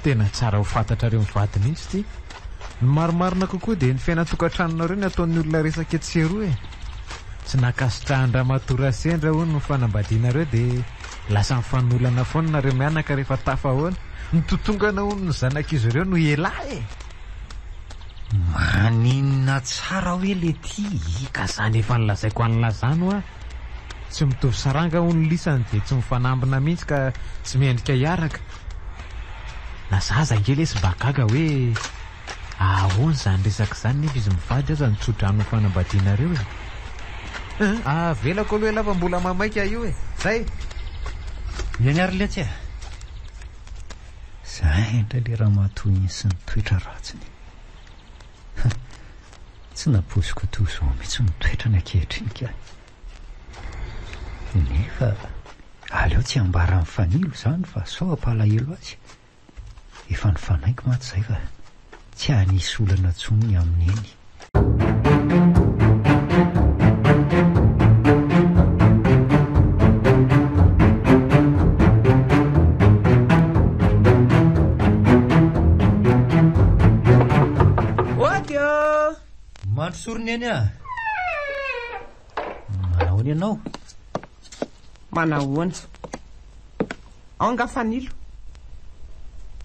Tena tsara ho fantatrareo mivady mihitsy ity. Ny marimarina kokoa dia ny fiainatokantranonareo ny ataon'ny olona resaka etseroa e. Tsy nakasitrahan-dramatora sendra hono ny fanambadianareo dia lasa mifanolana foana nareo mianaka rehefa tafahoana. Ny totongana hono ny zanak'izy ireo no elahy e. Maninona tsara hoe le ty? Ka zany efa nilazaiko an'lazano a. Tsy mitovy saranga hono lisany dia tsy mifanambina mihitsy ka tsy miendrika hiaraka. Na zaza ngely sy bagaga hoe ahoana izany resaka izany nefa izy mivady aza nitsodrano fanambadianareo e. Velako aloha ela fa mbola mamaika io e. Zay Miany ary le tsy a? Zay indray le raha matoy iny sy ny toetra ratsiny. Tsy naposiko toy izao mihitsy mitoetra ny ankehitriny ka. Nefa aleo tsy ambara amin'ny Fanilo izany fa sao ampalahelo azy. Efa nifanaiko maty izay fa tsy hanisy olana intsony aminy eny. Mandrosorony eny a? Manahoana ianao? Manahoana? Ao nga Fanilo?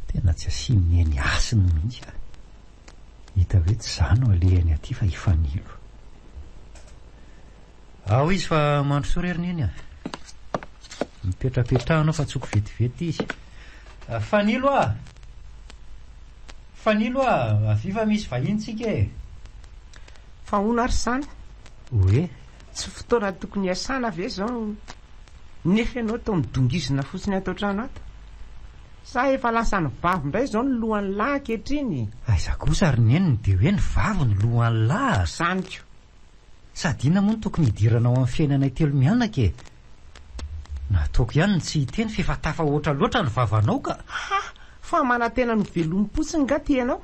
Tena tsy asiany eny asiny mihitsy a. Hita hoe tsy zano alehany aty fa i Fanilo. Ao izy fa mandrosoreriny eny a? Mipetrapetrahanao fa tsoko vetivety izy. Fanilo a! Fanilo a! Aviva misy vahintsika e! Fa hono ary sana? Oe? Tsy fotoana tokony hiasana ve zao? Nefa ianao tao midongizina fotsiny ato an-trano ato. Sa efa lasa ny vavy indray izao ny lohan'ny lahy ankehitriny. Aiza kosa ary ny eniny dia hoe ny vavy ny lohan'ny lahy. Saniko. Sady inona moa no tokony hidiranao amin'ny fiainanay telo mianaka e? Nataoko ihany ny tsy hiteny fa efa tafahoatra loatra ny vavanao ka. Fa manantena ny velom-potsiny nga ty ianao?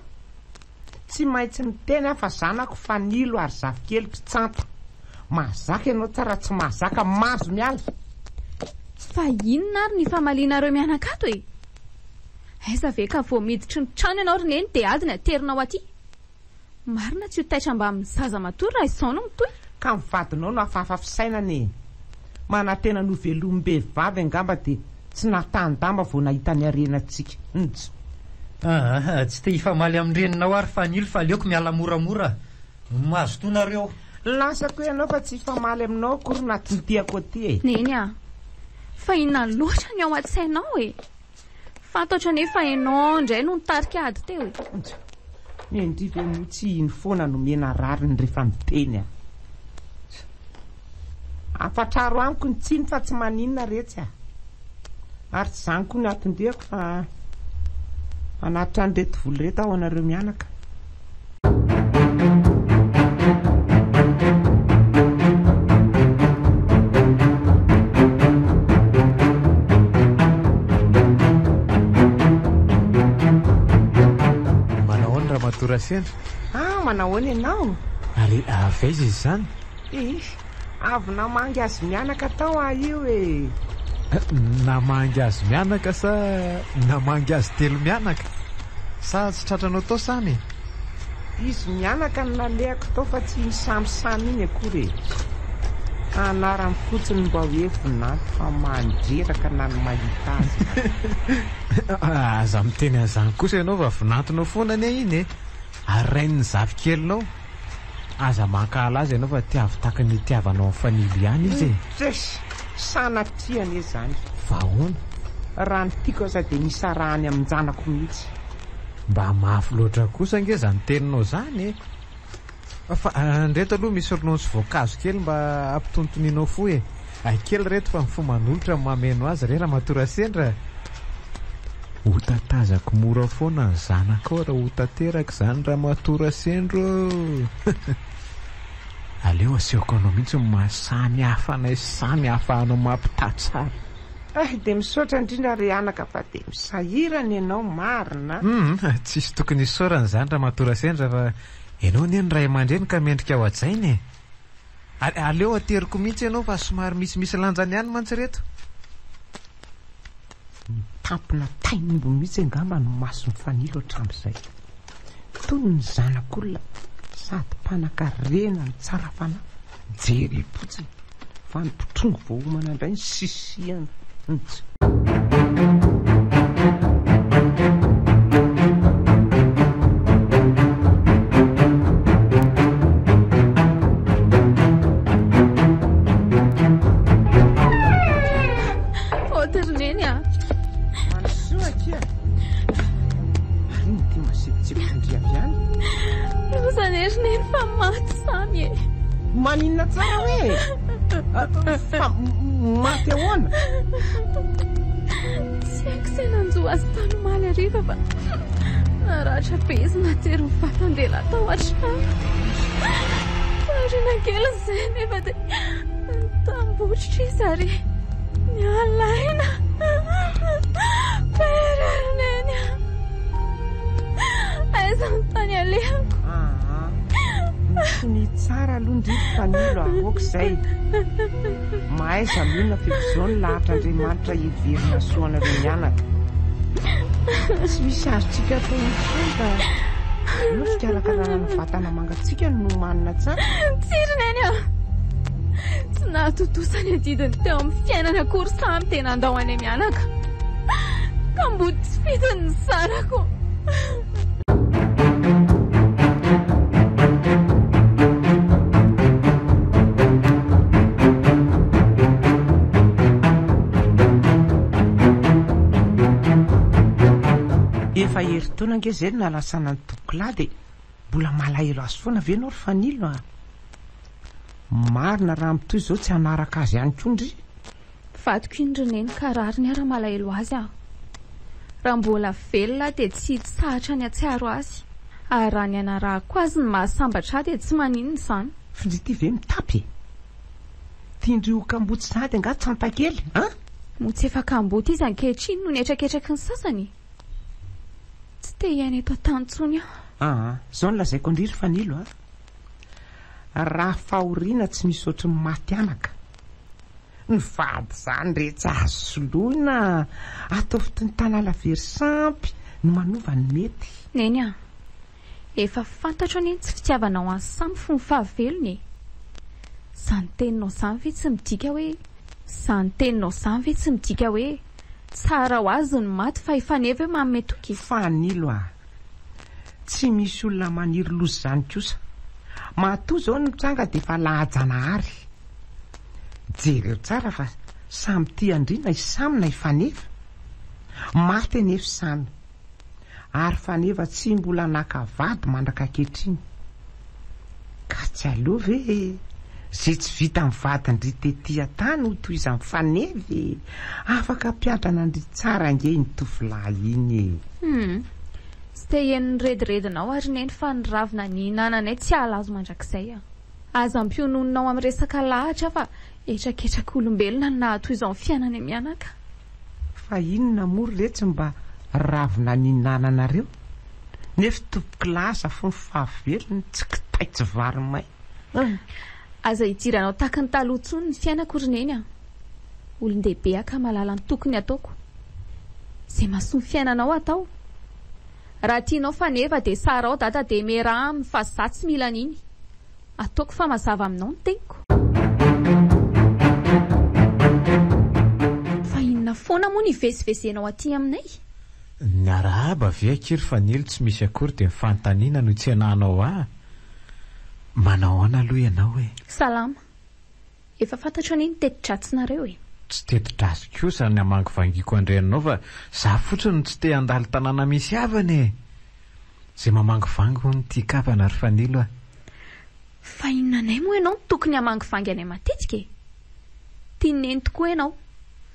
Tsy maintsy ny tena fa zanako Fanilo ary zafikely mpitsanta. Mahazaka ianao tsara tsy mahazaka mazo miala. Fa inona ary ny famalianareo mianakato e? Aiza ve ka vao miditry ny trano ianao ry neny dia ady ny aterinao aty? Marina tsy ho taitra mba amin'ny zaza matory raha izao no mitoy. Ka mivadinao no hafahafa fisainana e. Manantena no velombehivavy angamba dia tsy natandamba vao nahita ny arenantsika. tsy te hifamaly amin'nyreninao ary fanilo fa aleoko miala moramora mazo tonareo lasako ianao fa tsy hifamaly aminao akory natiny tiako aty neny a fa inona loatra ny ao an-tsainao fantatra nefa ianao indray no nitarika ady teo nendriva no tsy iny foana nomena rariny rehefa miteny afatraro amiko ny tsiny fa tsy maninona retsy ary tsy zany koa ny atondehako fa anatitra ny reto volo reto ao anareo mianaka manahoany raha matora sendra manahoany ianao ary avaiza izy zany avy namangy azy mianaka tao io namangy azy mianaka sa namangy azy telo mianaka sa tsy tratranao tao samy izy mianaka ny nalehako tao fa tsy misamysamy iny akory anarany fotsiny mba hoe voninahity fa mandreraka na ny mahita azy aza miteny an'izany kosa ianao fa vonatinao foana ane iny ary rain'ny zavikelinao aza mankahal azy ianao fa tiavy taka ny tiavanao amin'ny fanilo ihany izy sanatriany zany vahoana raha ny tiako aza dia misarahany amin'ny janako mihitsy mba mafy loatra kosa nge zany teninao zany fa ndreto aloha misy ronono sy voankazo kely mba ampitontoninao fo akely reto fa mifomanolotra mameno azy re raha matora sendra hotatazako mora foana ny zanakao raha hotateraka zany raha matora sendro aleo asehoko anao mihitsy mahasamy hafanay samy hafahanao mampitatsara dia misaotra indrindra re anaka fa dia misahirana ianao marina tsisy tokony isaorana zany raha matora sendra fa ianao nie ny ray aman-dreny ka mendrika ao ajainy aleo ateriko mihitsy ianao fa somary misimisy lanjany ihany mantsy reto tampona tainimbo mihitsy angamba no maso ny fanilo hatramin'izay toy ny zanak'olona sady mpanan-karena ny tsara fanahy jery potsiny fa ny potrongo voahomana indray ny sisihana maninona tsara hoe fa maty ahoana tsy haiko izay nanjoa azy tanomaly ariva fa naratra bezina tery mivatandela tao an-trano farina kely izay nefa dia tambotritra izy ary ny alaina pererneny aiza ny tany alehako ny tsara aloha ndriko fanilo ahoaka izay mahaiza aloana fepizao ny lahatra andriamanitra hiverina soanareo mianaka tsy misy azotsika atao nyfonka no fikarakarana vatana mangatsika no manina tsara tsirineny tsy nahatotosany adidiny teo amin'ny fiainana akory samy tena andao any mianaka ka mbody tsy fitiny ny sarako efa heritaona nge zay nalasana ny tokola dia mbola malahelo azy foana ve nao ry fanilo marina raha mitoy izao tsy hanaraka azy ihany koa ndry vatoko indrineny karary ny ara malahelo azy raha mbola velona dia tsy hitsahatra ny atsiaro azy ary raha ny anarahako azy ny mahasambatra dia tsy maninona izany findrity ve mitapy tiandrio kamboty sady angaty tsampakely motsy efa kamboty izy ankehitriny no niatraketraky ny sasany tsy te hiaina eto an-tantsony zao ny lazaiko andriry fanilo raha fahoriana tsy misy ohatry ny maty anaka ny vady zany rehetra azo soloina ataofitony tanàla very sampy no manova ny mety neny efa fantatro any tsy fitiavanao any samy fo ny fahavelony zany teninao zany ve tsy midika hoe tsara ho azy ny maty fa efaneva manome toky. Fanilo tsy misy olona maniry lozy zany kosa. Matoa zao ny tranga de fa lahajanahary. Jereo tsara fa samy tia andrina isamina ifaneva. Maty anefa samy. Ary faneva tsy mbola nakavady mandraka ankehitriny. Ka tsy alova ve zay tsy vita mivady andritetia tany ho toy izany fanevy afaka mpiatrana andry tsara nge ny tovolahy iny. Tsy te henony rediredinao ary neny fa niravina ny nananay tsy alazo mandrakizay. Aza ampionononao amin'ny resaka lahatra fa etraketraka olombelona nahatoy izao fiainana mianaka. Fa inona mory retsy mba ravina ny nananareo? Nefa tompoky lasa fony fahavelony tsy kitay tsy vary may. Aza hidiranao tahaka ny talohantsony ny fiainako roneny olon-dehibe aka malala ny tokony ataoko. Zay mahasoa ny fiainanao atao. Raha tianao faneva de sara ao dada de mera aminy fa za tsy mila an'iny. Ataoko fa mazava aminao ny teniko. Fa inona foana moa ny vezivezenao aty aminay? Ny arahaba ve akiry fanilo tsy misy akory de mifantaniana no tsy anahnao manao ana aloha ianao Salama. Efa fantatro an'iny tetidratsinareo Tsy tetidratsy kosa ny amangy vangiko andrenanao fa za fotsiny tsy te handalo tanàna misy havany zay mamangy vangy ho ny tia kapana ry fanilo Fa inona anay moa ianao tokony hamangy vangy anay matetika Tianeny tokoa ianao.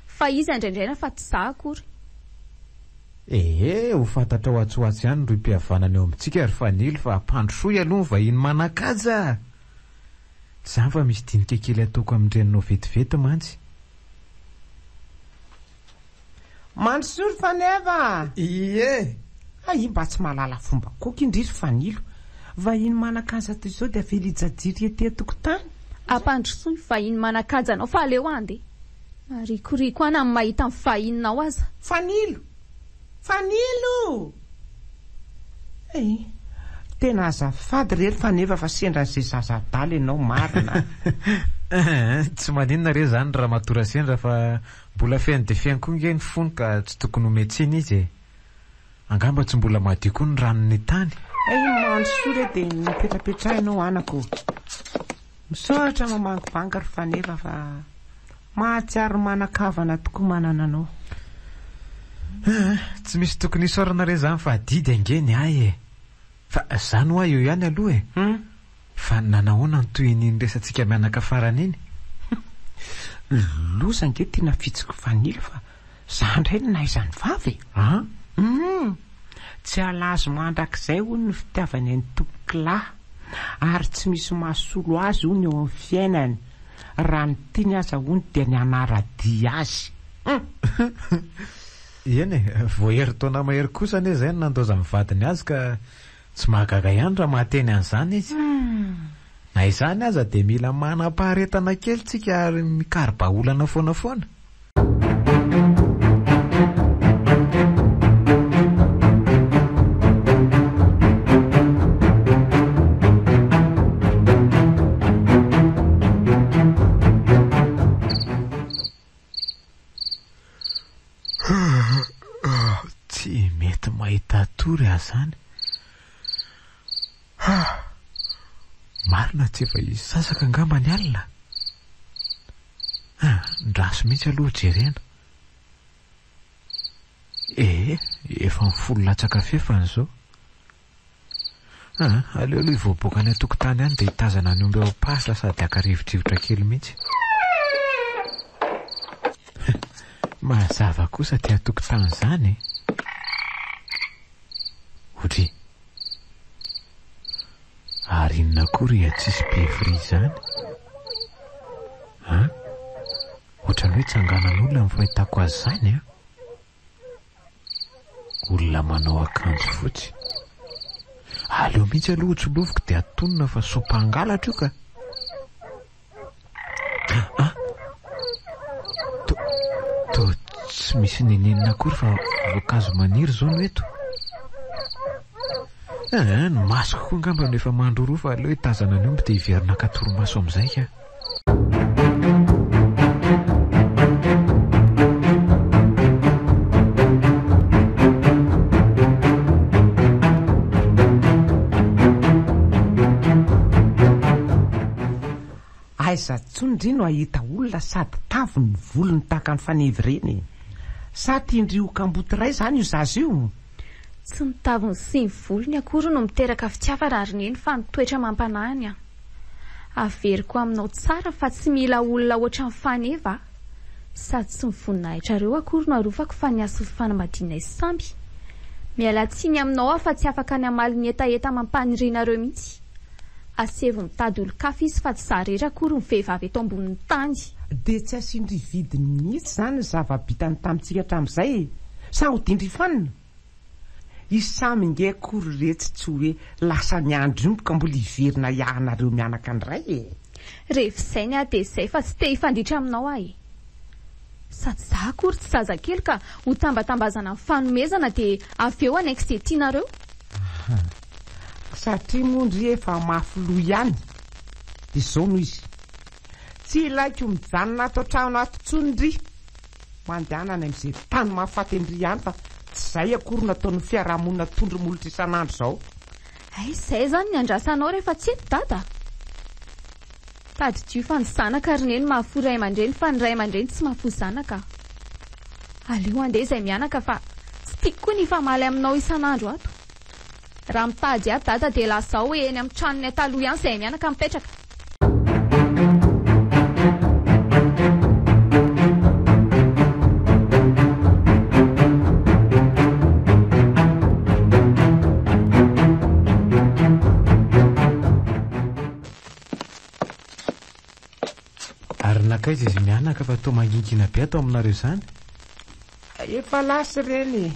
Fa izy andraindraina fa tsy za akory. Ho fantatra ho atsoatsy ihany ry mpihavanana eo amintsika ry fanilo fa mpandrosoy aloha ny vahiny manakaja. Zany fa misy dinika kely ataoko amin'renanao vetivety mantsy. Mandrosory faneva. I mba tsy malala fomba koky indrisy fanilo. Vahiny manakaja toy izao dia velijajiry ety an-tokotany. Ampandrosoy vahiny manakaja anao fa aleo ande. Marikoriko ana amin'ny mahita amin'ny vahininao aza. Fanilo! Tena azafady rery faneva fa sendran'izay zazadaly ianao marina. Tsy maninona re zany raha matora sendra fa mbola fiainy de fiainy koa nge ny fony ka tsy tokony hometsiny izy angamba tsy mbola madio koa ny ranony tany. Mandrosory de mipetrapetrahinao anako. Misaotra mamangivanga ry faneva fa mahatsiaro manakavana tokoa manana anao. Tsy misy tokony isaorana re zany fa didy angeny fa zany hoa eo ihany aloha fa nanahoana ny toy iny resantsika mianaka farany iny. Loza nge tena fitsiko fanilo fa za ndray ny naizany vavy. Tsy alazo mandrakizay hoy ny fitiavany ny tompokilahy ary tsy misy mahasolo azy hoy ny eo amin'ny fiainany raha ny tiany aza hoy dia ny anaradia azy. Eny voahery taona mahery kosa ane zay nandoza mivadiny azy ka tsy mahagaga ihany raha mahateny an'izany izy. Na izany aza de mila manam-paharetana kely tsika ary mikaribaolana foana. Tsy mety mahita tory azany. Marina tsy efa isasaka angamba ny alina. Ndraso mihitsy aloha jerena. Efa mifolo latsaka fefany zao. Aleo hivoaboaka any an-tokotany any de hitazana ny omby ao pasa sady akarivotrivotra kely mihitsy. Mazava kosa ty an-tokotany zany. Hodry. Ary inona kory tsisy be fri zany? Ohatrany hoe tsanganan'olona ny fahitako azy zany olona manao akanjo fotsy. Aleo mihitsy aloha otrolovoka dia atonina fa sopangalatra io ka. Tsy misy ninenina akory fa voankazo maniry zao no eto. Ny masoko koa angamba efa mandroroa fa aleo hitazana ny omby dia hiverina katoromaso amin'izay ka. aiza tsondry no ahita olona sady tavo ny volony tahaka ny fanevy reny sa tiandrio kamboty ray zany io zazy io tsy mitavony sy ny volony akory no miteraka fitiavana ary neny fa nitoetra mampanahany averiko aminao tsara fa tsy mila olona oatra ny faneva sady tsy mivoninahitra ireo akory no arofako fa niaso fanambadianay samby miala tsiny aminao aho fa tsy afaka ny amaly ny etaeta mampanirianareo mihitsy asevo mitady olo-kafa izy fa tsy zarera akory ny vehivavy eto ambonin'ny tany dia tsy asindry vidiny mihitsy zany zava-bitany tamintsika hatramin'izay sa ho dindry fanina isamy nge akory retsy tsy hoe lasa ny andro io ka mbola iverina iahanareo mianaka andray rehefizay ny ahy dia izay fa tsy te hifandritra aminao ahy sady za akory tsy zazakely ka ho tambatambazana ny fanomezana dia avy eo anaiky izay tianareo satria mondry efa mafilo ihany dia izao noho izy tsy ilaiko mijanona ato an-trano ato tsondry mandehanana amin'izay tany mahafaty andry ihany fa tsy izay akory nataon'ny fiarahamonina tondry molotra isan'andro izao ay izay zany ny andrasanao rehefa tsy eto dada tadidio fa ny zanaka ary neny mahafo ray aman-dreny fa ny ray aman-dreny tsy mahafo zanaka aleo andeha izay mianaka fa tsy tiako koa ny ifamaly aminao isan'andro ato raha mitady ahy dada dia lazao hoe eny amin'ny tranony ataloha ihany izay mianaka mipetraka ary nakaiza izy mianaka fa to manginkina be ato aminareo izany efa lasy reny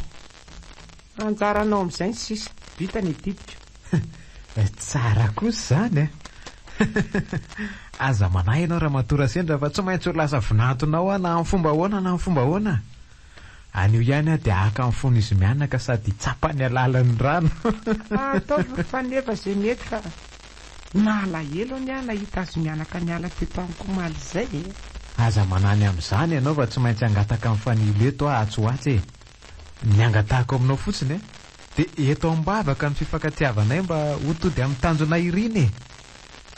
anjaranao amin'izay ny sisa vita ny didika tsara kosa zany aza manahy ianao raha matora sendra fa tsy maintsy ho lasa vinantonao a na amin'ny fomba hoana na amin'ny fomba hoana anio ihany a dia aka amin'ny fony izy mianaka sady tsapany alalan'ny rano ataovy fa nefa izay mety fa na alahelo any ahy nahita azy mianaka niala teto amiko maly izay aza manany amin'izany ianao fa tsy maintsy angataka amin'ny fanileto a atsoatsy ny angatahako aminao fotsiny dia eto ambavaka ny fifankatiavanay mba ho tody amin'ny tanjona iriny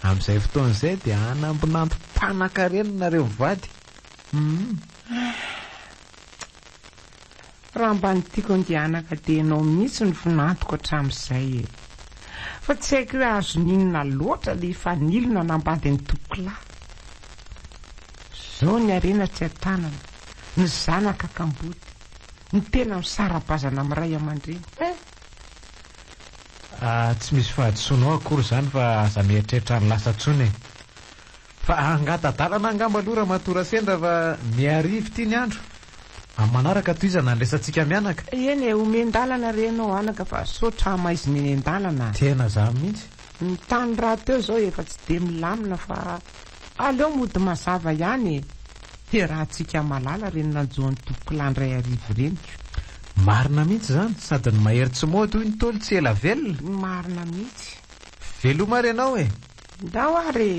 amin'izay fotoan'izay dia anambonantom-panankarena nareo mivady raha mba nytiako andehanaka dia ianao mihitsy ny vinantoko hatramin'izay fa tsy haiko hoe azoninona loatra le fanilona nambady ny tompokolahy izao ny arena tsy atranana ny zanaka kamboty ny tena misara-bazana amin'ny ray aman-dreny tsy misy fahadisoanao akory izany fa aza mieritreritra ny lasa tsony fa angatadalana angamba aloha raha matora sendra fa miarivo ity ny andro amin'ny manaraka toy iza nandresantsika mianaka eny omen-dalana renao anaka fa sotra maiziny eny an-dalana tena za mihitsy ny tany raha teo izao efa tsy dia milamina fa aleo mody mazava ihany dia raha antsika malala reny nanjoan'ny tompokolandray arivo reny marina mihitsy zany sady ny mahery tsy moto hoy ny tolo tsy ela velona marina mihitsy veloma ary ianao e ndao ary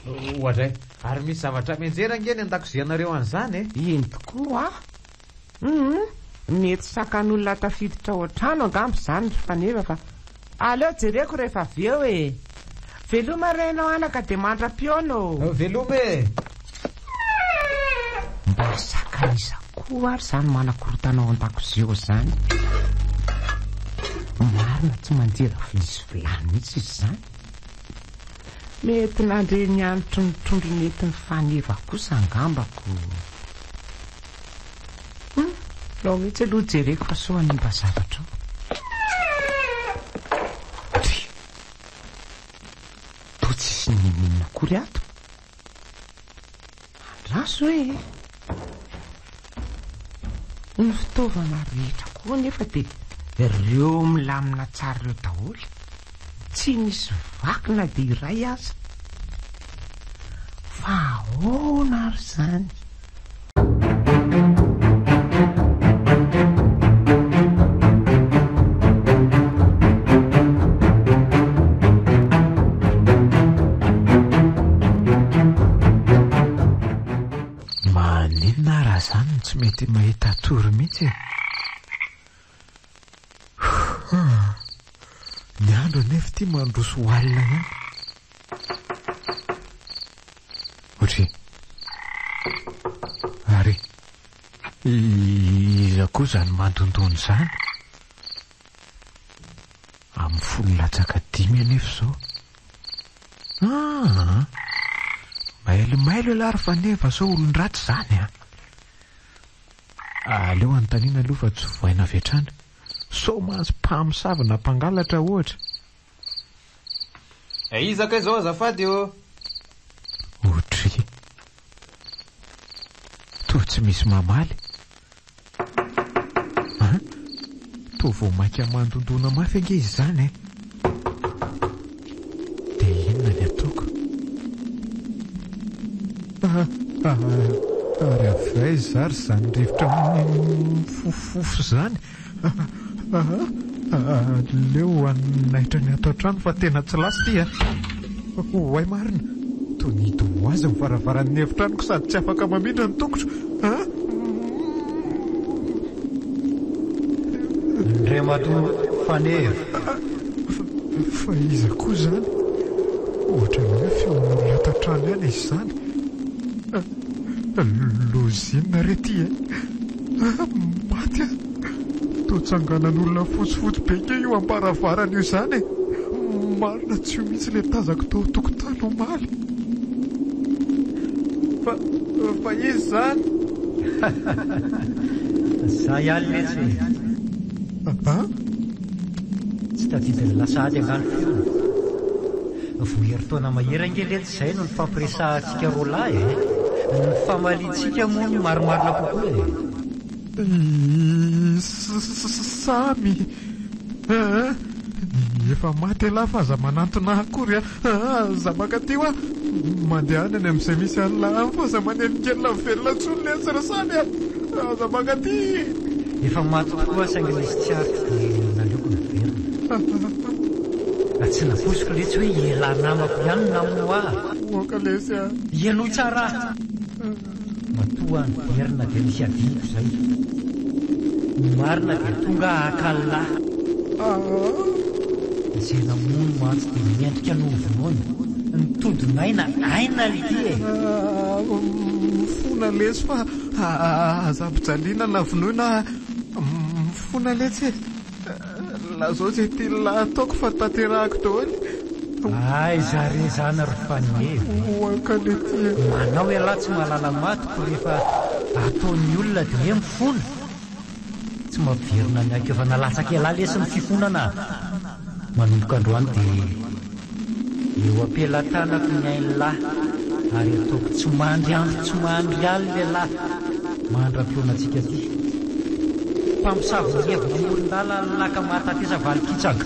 ohatray ary misy zavatra menjera angeny an-dakozia anareo an'izany eny tokoa mety sakan'olona tafiditra ao an-trano angambo izany fanefa fa aleo jereko rehefa avy eo e veloma renao anaka dia mandra-piono veloma e mba sakaniza koa ary izany manakorotanao an-dakozia eo izany marina tsy manjera vilisy vilany mihitsy izy izany mety nandre ny anitry ny trondro nety ny faneva kosa angambako lao mihitsy aloha jereko fa soa nimba zavatra to tsisy nininona akory ato andraso hoe ny fitaovana rehetra koa nefa dia ireo milamina tsara ireo daholo tsy nisy vakina dia iray aza fa ahoana ary izany maninona raha izany tsy mety mahita tory mihitsy ny andro anefa ity mandroso hoalina ihany iza koa zany mandondony zany amin'ny folo latsaka 5 anefa zao mailomailo alary fa nefa sao olon-dratsy zany aleo anontaniana aloha fa tsy voaina avetrana so mahazo mpamosavina mpangalatra ohatra izaka izao azafady eo otry toa tsy misy mamaly toa vao mainka mandondona mafy ange izy zany dia inona ny ataoko ary avay zary zany rivotra fofofo zany leo anaitra ny ato an-trano fa tena tsy lasy tia hoay marina toa nido ho azy mivaravaran'ny efitranoko sady tsy afaka mamindra ny tokotro ndremato faneva fa iza koa zany ohatra ny hoe feon'olona ato an-trano ihany izy zany lozinina rety maty toa tsanganan'olona fotsifotsy be ke io ambaravarana io zany marina tsy io mihitsy le tazako tao tokotany omaly fa izy zany za ihany letsy tsy tadidiny lasady angano fiona vohery-taona maherange letsy zay no ny fampiresahantsika rolahy ny famalitsika moa ny maromarina kokoa samy efa maty alahy fa aza manantona akory za makaty a mandehany any amin'izay misy an'la fa aza manenikelina velona tsony letsy ry samy aza makaty efa maty tokoa sainginisy tsy ariko dia naleoko na verina tsy naposiko letsy hoe ela namako ihany namo ah oka lesy iano tsara matoa ny verina dia misy adiko zay marina dia tonga akalla izay namono mantsy dia miendrika novonoana nitodinaina aina litie mifona lesy fa azapijaliana na vonoina mifona letsy lazao zay tila ataoko fa tanterahako daholy ay zare zana ry faneva oakalety manao elahy tsy mahalala matoko rehefa ataon'ny olona dia hoe mifona tsy mampiverina ny aiko efa nalatsaka elahy lesy ny fifonana manomboka androany dia eo ampelantanako ny ain'lahy ary ataoko tsy mandry andro tsy mandry aly lehilahy mandram-pionantsika ty mpamosavy ny hevina molondala naka mahatafesa valikitsaka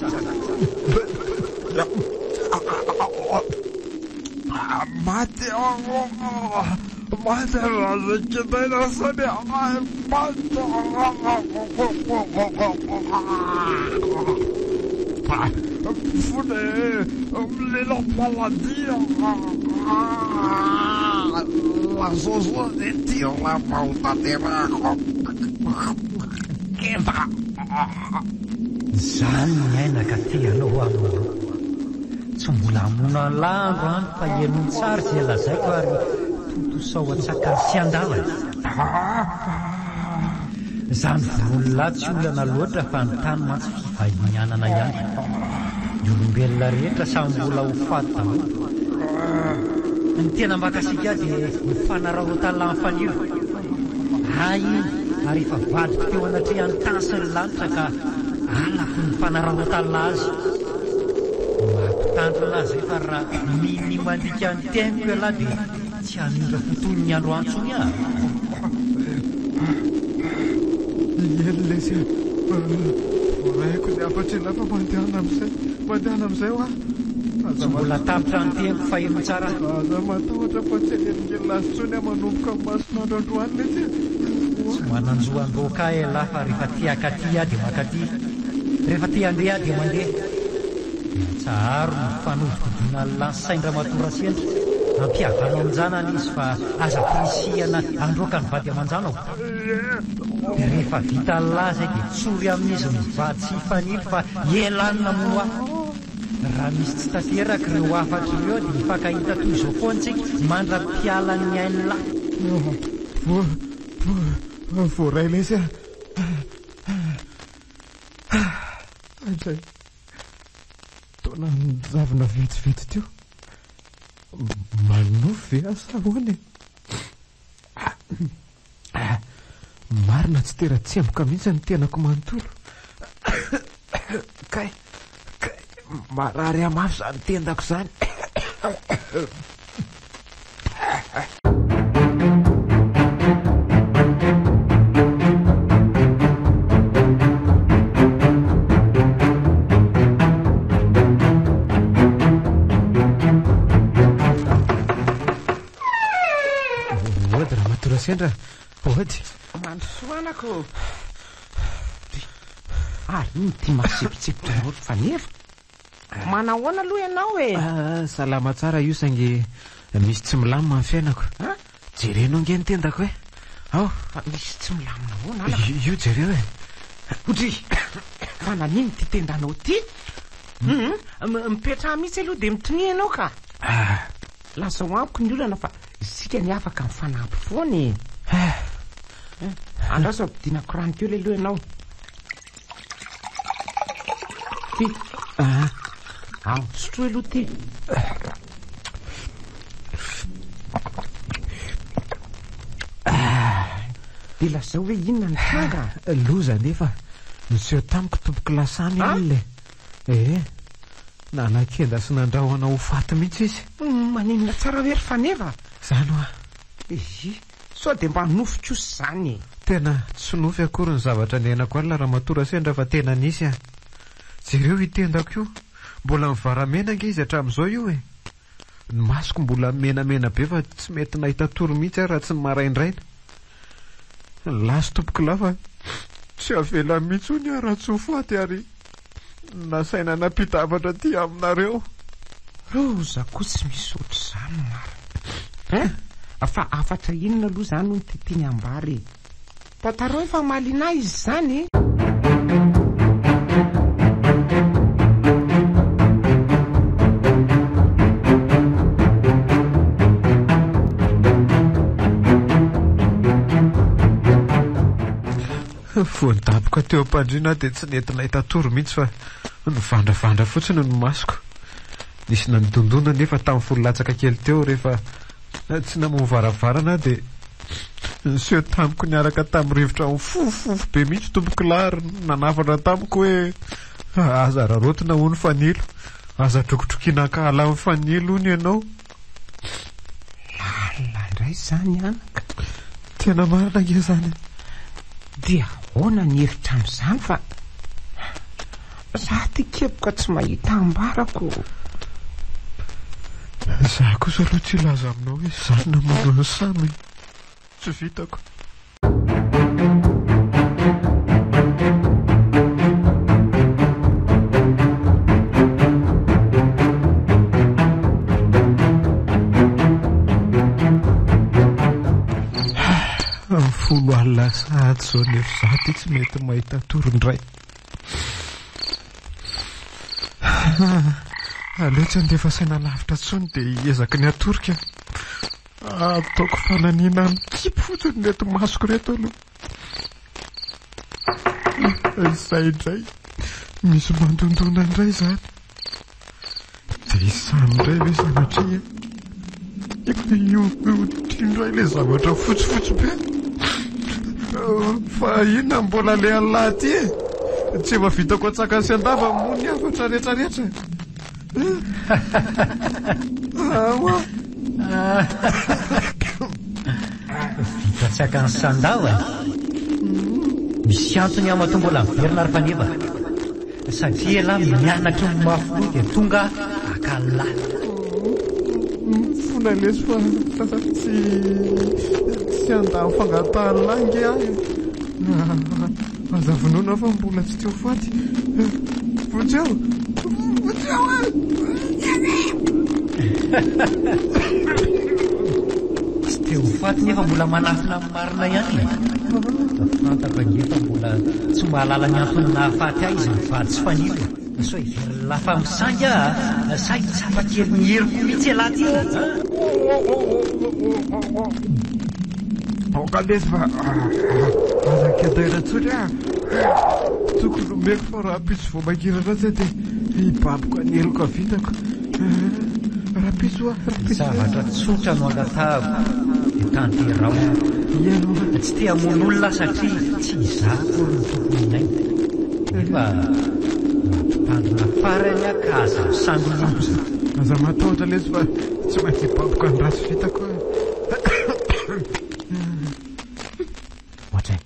maty maty razakitaina sany maty fone lela maladie la zozo de tiro la pauta terako zany ny ainaka teanao amino tsy mbola amona an'landro any fa ianony tsara zay lazaiko ary totosao atsakany sy andavana zany volonolahy tsy olana loatra fa ny tany mantsy fivahinianana ihany ny olombelona rehetra samy mbola ho faty daholo ny tena makasika dia ny fanarahotan'lahy fanilo iny ary efa vadiko teo anatrehan'ny tany sy ny lanitra ka alako ny fanarahotan'lahy azy mampitandro anazy efa raha miny mandika ny teniko elahy dia tsy hanindra fotoany ny andro antsony eny lesy voraiko ny afatry elahy fa mandehana amin'izay ho tsy mbola tapitra ny teniko fa eno tsara aza matahotra fa tsy anelingelasy tsony a manomboka amin'ny masonandro androany letsy tsy mananjoan-doka elahy fa rehefa tiakaty a dia makaty rehefa ti handeha dia mandeha tsaharo ny fanovodina lany saindra matora sendra ampiavana amin'janany izy fa aza prisihana androaka ny vady aman-janao dia rehefa vita lahy zay dia tsory amin'izy mivady sy fanilo fa elanina moa raha misy tsy tateraka ireo afatra ireo dia mifankahita toy izao foantsika mandra-pialan'ny ain'lahy voaray lesy andray taona nyzavina vetivety teo manofy asa hoany marina tsy tera-tsemboka mihitsy ny tenako manontolo kay marary amafy zany tendako zany oady raha matora sendra oady mandrosoanako ary iny ty masipitsipitra oatra fa nefa manahoana aloha ianao e salama tsara io saingy misy tsy milamina ny fiainako jereno nge ny tendako hoe ao misy tsy milamina hoana io jereo e odry fa naniny ty tendanao ty mipetraha mihitsy aloha de mitoni ianao ka lasa ho ampiko ny olana fa isika ny afaka mifanampy foany andraso ampidinako rano keo le aloha ianao ty sotro aloha ty de lazao hoe inona ny tranga loza nefa niseho tamiko tompoky lasany alyle nanakenda sy nandrahoana ho faty mihitsy izy maninona tsara hoe ry faneva zany oa sao de mba nofokosy zany tena tsy nofy akory ny zavatra niainako alina raha matora sendra fa tena nisy jereo hitendako io mbola mivaramena nge izy hatramin'izao io ny masoko mbola menamena be fa tsy mety nahita toro mihitsy raha tsy ny maraindraina lasy tompoky lafa tsy avela mihitsy ony raha tsy ho faty ary nasaina nampitavatra ty aminareo roza koa tsy misy oatra zany marina fa afatra inona aloha zany ho ny titiany ambary tataro efa malina izy zany voandaboka teo ampandrina de tsy nety nahita toro mihitsy fa nivandravandra fotsiny no masoko nisy nanodondona nefa tamin'ny fololatsaka kely teo rehefa tsy namovaravara de niseho tamiko niaraka tamin'ny rivotra mifofofo be mihitsy tomboky lary nanafatra tamiko hoe aza rarotina ho ny fanilo aza trokotrokinaka-ala ny fanilo ony ianao lalina indray zany anaka tena marina nge zany dia ahoana ny hevitra amin'izany fa za ty kepoka tsy mahita ambarako za kosa aloha tsy ilaza aminao hoe zany namono ny samy tsy vitako folo alina sahady zao nefa za ty tsy mety mahita torondray aleotsy andefa saina lavitra tsony de ezaka ny atorika ataoko fananina ny kipy fotsiny mety masoko reto aloha izay indray misy mandondona indray zany de isanyndray ve sanatria io tiandray le zavatra fotsifotsy be fa inona mbola le alahy ty tsy efa vitako atsaka sy andava mony afatra rehetrarehetra vitatsaka ny sandava misy antony amato mbola miverina ary faneva satria la mianatra ny mafolo de tonga akala fona lesy fa tsy andany fangatahanylangy ahy aza vonona fa mbola tsy teo faty votseo tsy teo faty nefa mbola manafina amin'ny marina ihany fantako ngefa mbola tsy mahalala ny antony nahafaty ahy izy mivady tsy fanilo so ivery lafa misanga sa itsapa kely ny heriko mihitsy alaty aokalesy fa azakadairatsony tokony omeko fa raha piso voamakirana zay dia hibaboko aneloka vitako raha piso zavatra tsotra no angatahako dia tanterao tsy te hamono olona satria tsy izako ny tokony inay nefa mampitandrina farany akaza sandolonza aza matahotra lesy fa tsy maintsy hibaboko andrasy vitako ohatray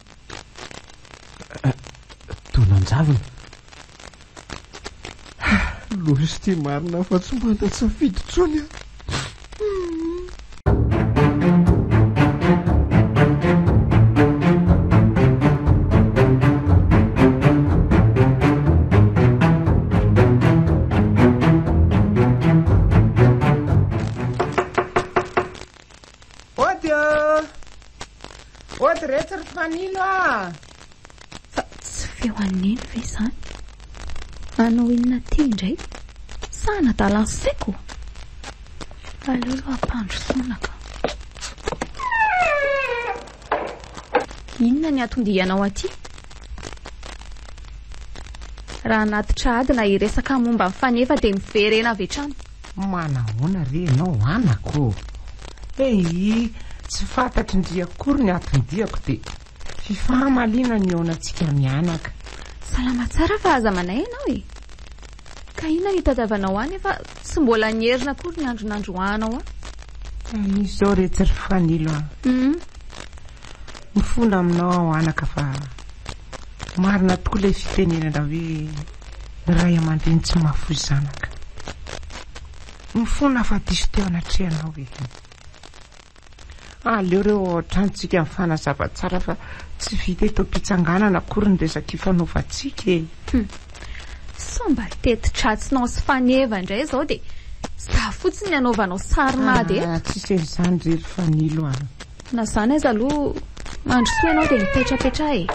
tonanjavina losy ty marina fa tsy mandatsafidy tsony oty rehetra ry fanilo fa tsy feo aneny ve izany anao inona ty indray sana dalansaiko aleo ampandro sonaka inona ny atondianao aty raha anatitra ady na iresaka momba mifanefa dia miverena avy hatrany manahoana re ianao anako tsy fantatry ndriakory ny atondiako dia fifahamalina ny eonantsika mianaka salama tsara fa aza manay ianao e ka inona ny tadavanao any efa tsy mbola nyerina akory ny andronandroanao izy zao rehetra ry fanilo mifona aminao ao anaka fa marina tokoa ilay fitenenana hoe ny ray aman-dreny tsy mahafoy zanaka mifona fa diso teo anatrehanao e aleo reo tranontsika mifanazava tsara fa tsy vita eto mpitsanganana akory ny resaka ifanaovantsika e somba tetitratsinao sy faneva indray zao dia za fotsiny anaovanao sarinady tsisy izany rery fanilo na zany aza aloha mandrosoa ianao dia mipetrapetra e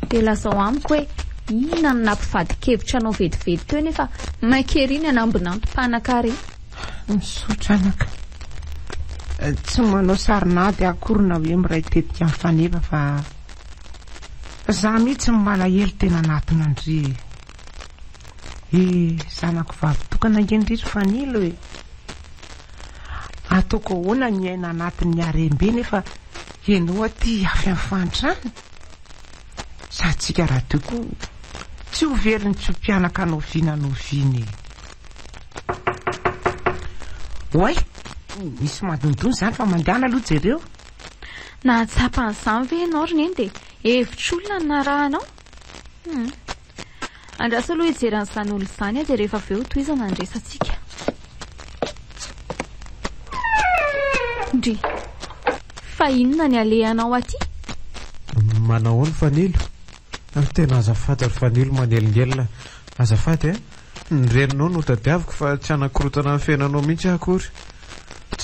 dia lazao amiko hoe inona ny nampivadikevitra anao vedivedy teo nefa maikery anambonantom-panakary misotra anaka tsy manao sarinady akory na hoe miray tetika mifaneva fa za mihitsy malahelo tena anatiny andry zanako vavitokana ngendry fanilo e ataoko ahoana ny aina anatin'ny arembe nefa ianao aty afy amin'ny fantrany satsika raha teo koa tsy ho veriny tsy ho mpianaka anoviana noviny oay misy madondony zany fa mandehana aloha jereo nahatsapan'izany ve ianao ry neny dia hevitr'olona ny narahanao andraso aloha hijeran'izany olo izany dia rehefa avy eo toizana andresantsika ndry fa inona ny alehanao aty manahoany fanilo tena azafady ry fanilo manelongelona azafady ny reninao no tadiaviko fa tsy anakorotana amin'ny fiainanao mihitsy akory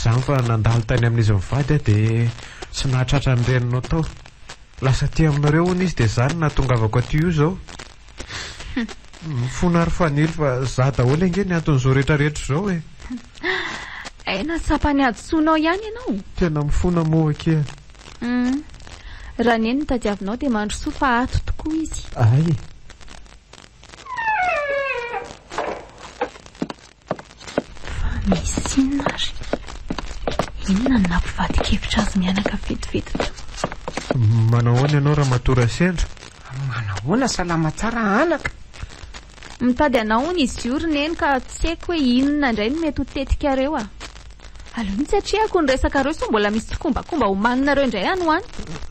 zany fa nandalo tany amin'izy mivady dia tsy nahatratra ny reninao tao lasa ty aminareo hony izy dia zany nahatongavako aty io zao mifona ry fanilo fa za daholo ange ny anton'izao rehetrarehetra zao e natsapany adisonao ihany ianao tena mifona moa kely raha neny ny tadiavinao dia mandrosoa fa ato tokoa izy ay fa misy inona ry inona ny nampivadikevitra azy mianaka vetivety to manahoana ianao raha matora sendra manahoana salama tsara anaka mitady anao hony izy io ry neny ka tsy haiko hoe inona indray no mety ho tetikareo aleo mitsy atriako ny resaka reo so mbola misy tokombakomba homaninareo indray any ho any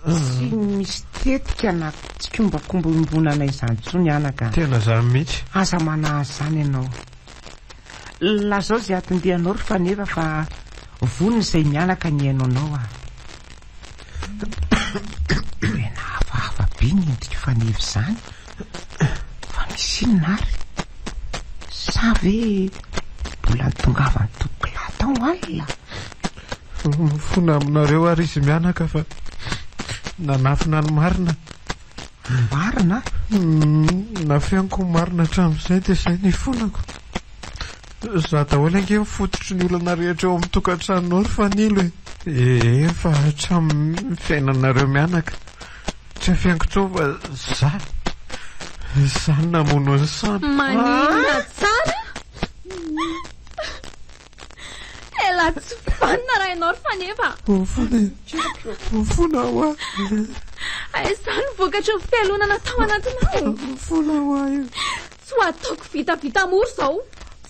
tsy misy tetika na tsy kombakomba ombonana izany tsony anaka tena zany mihitsy aza manahazy zany ianao lazao zay atondianao ry fanefa fa voniny izay mianaka ny hainonao tena hafahafa be ny endrika faneva izany fa misy inona ary sa ve mbola nitongavany tokolatao alina mifona aminareo ary izy mianaka fa nanafina ny marina marina nafianko marina hatramin'izay dia izay nifonako za daholo ange mifototry ny olana rehetra eo amin'ny tokantranonao ry fanilo e efa hatramin'ny fiainanareo mianaka tsy afiangotrova za izany namono ny samy manina tsara ela tsy fanina raha ianao ry fanefa fona hoa izany vokatra ny fialonana tao anatinao fona hoa io tsy ho ataoko vitavita mory zao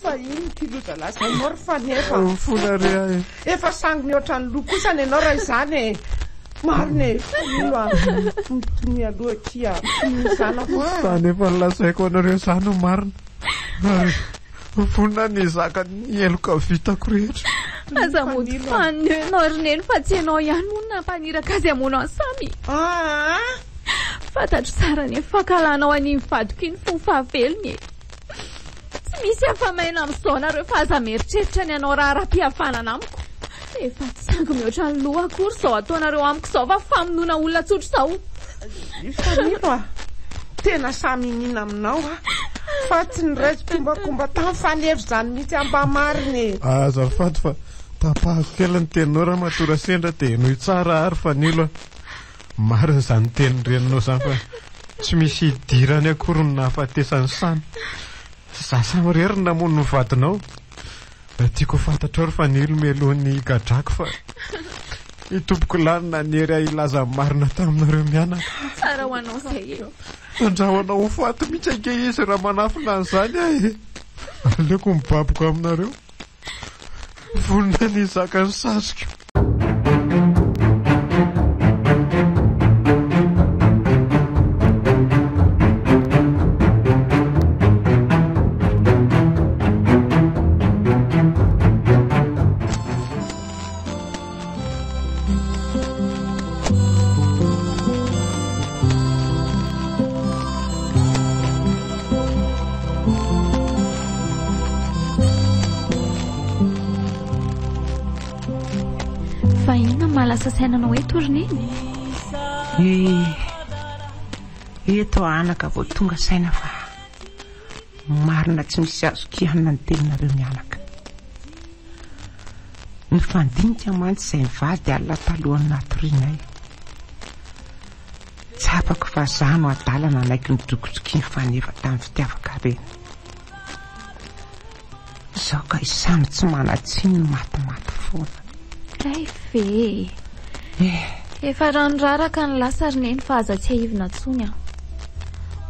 fa iny kiloza lasa ianao ry fanefa fona rea efa sangy mihoatra ny loha kosany ianao raha izany e marina e fanilo a mitony aloha tia izana foa zany efa nylazaiko anareo zany ho marina fona ny zaka ny eloka vitako rehetra aza mody faniny ianao ry neny fa tsy ianao ihany moa nampaniraka azy amono ansamy fantatro tsara ny fankalanao any mivadiko iny fo fahavelony e tsy misy afamaina amin'izao nareo fa aza mieritreritra ny ianao raha raha-pihavanana amiko efa tsy sangy mihoatra ny loha akory izao ataonareo amiko izao fa famonona olona tsotro izao fanilo a tena samy inina aminao a fa tsy niraisim-pombakomba tamin'ny fanevy zany mihitsy amba mariny azafady fa tapahako kely ny teninao raha matora sendra dia noho tsara ary fanilo a marina zany teny reninao zany fa tsy misy hidirany akory ny nahafatesany sany za samyrery namono ny vadinao tiako fantatrao ry fanilo melohany gadrako fa itompoko lanina niery ilaza marina taminareo mianaka tsara ho anao zay e andrahoanao ho faty mihitsy ange izy raha manafina an'izany ahe aleoko mibaboko aminareo vonina ny zaka ny sasika sasainanao eto roneny eto anaka vao tonga saina fa marina tsy misy azo kihanina ny teninareo mianaka ny fandinika mantsy izay mivady alina talohan'ny natorinay tsapako fa zano adalana naiky nidrokotroky ny fanefa tamin'ny fitiavaka reny izao ka isano tsy manatsiny ny matimaty foana ray fe efa ranoraraka ny lasa roneny fa aza tsy ahivina tsony aho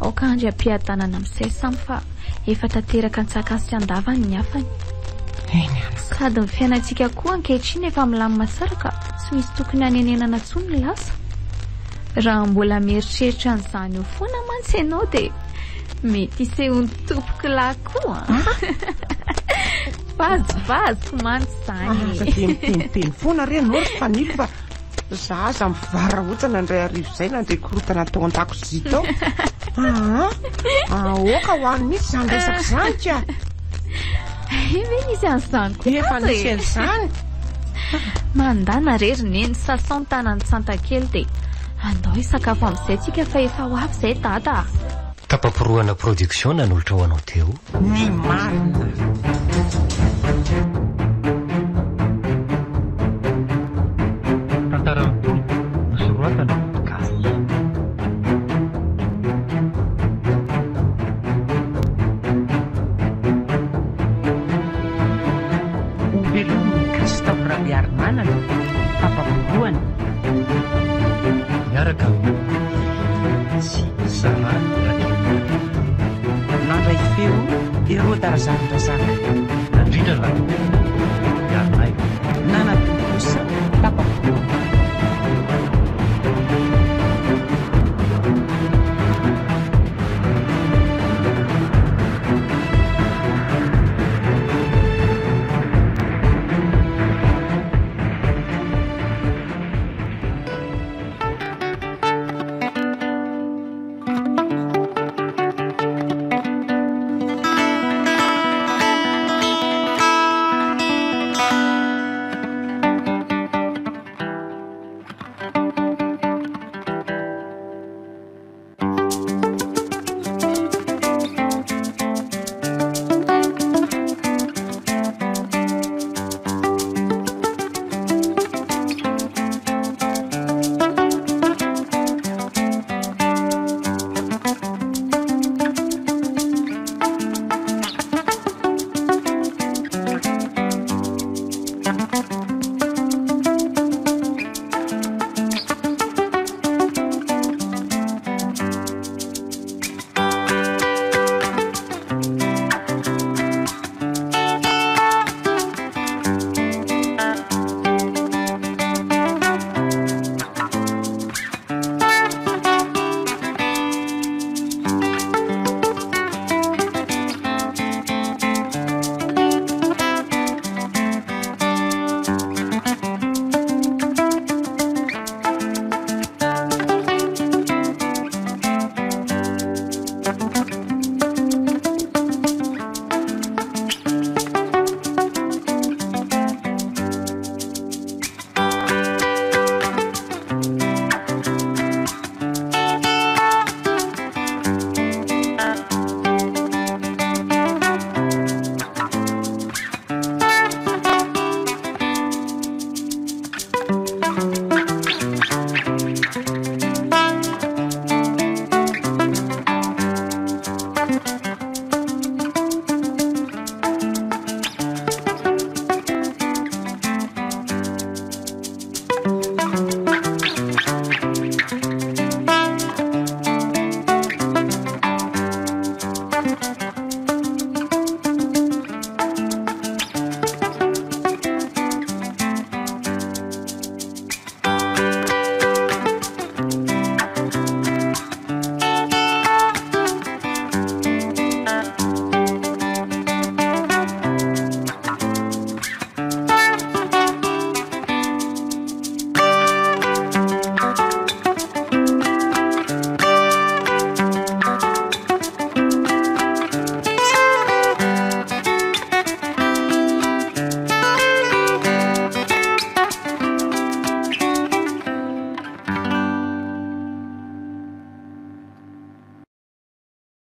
aoka andry ampiadanana amin'izay samy fa efa tanteraka ntsakasy sy andavany ny hafany sady ny fiainantsika koa ankehitriny efa milamina tsara ka tsy misy tokony hanenenana tsony ny lasa raha mbola mieritreritra n'izany eo foana mantsy ianao dia mety isehony tompoko lahy koa vazovazoko mantsy zany miteny foana re anao ry fanilo fa za aza mivarahotsana indray arivo izay nandray korotana tao an-dakozia tao aoka ho any misy zany resaka zany ka ve nisy an'izany koa efa nisy an'izany mandana rery neny sason tanany santakely dia andao hisakafo amin'izay tsika fa efa ho avy izay dada tapaporoana production nanolotra ho anao teo ny marina tantaran'nytolo nosoratana podcast ovelominy Christophe Rabiarimanana papaporoana miaraka sy Sara Rakely nandray feo ero darazanodrazaka nandrindra raha miarinay nanatokosa papaporoana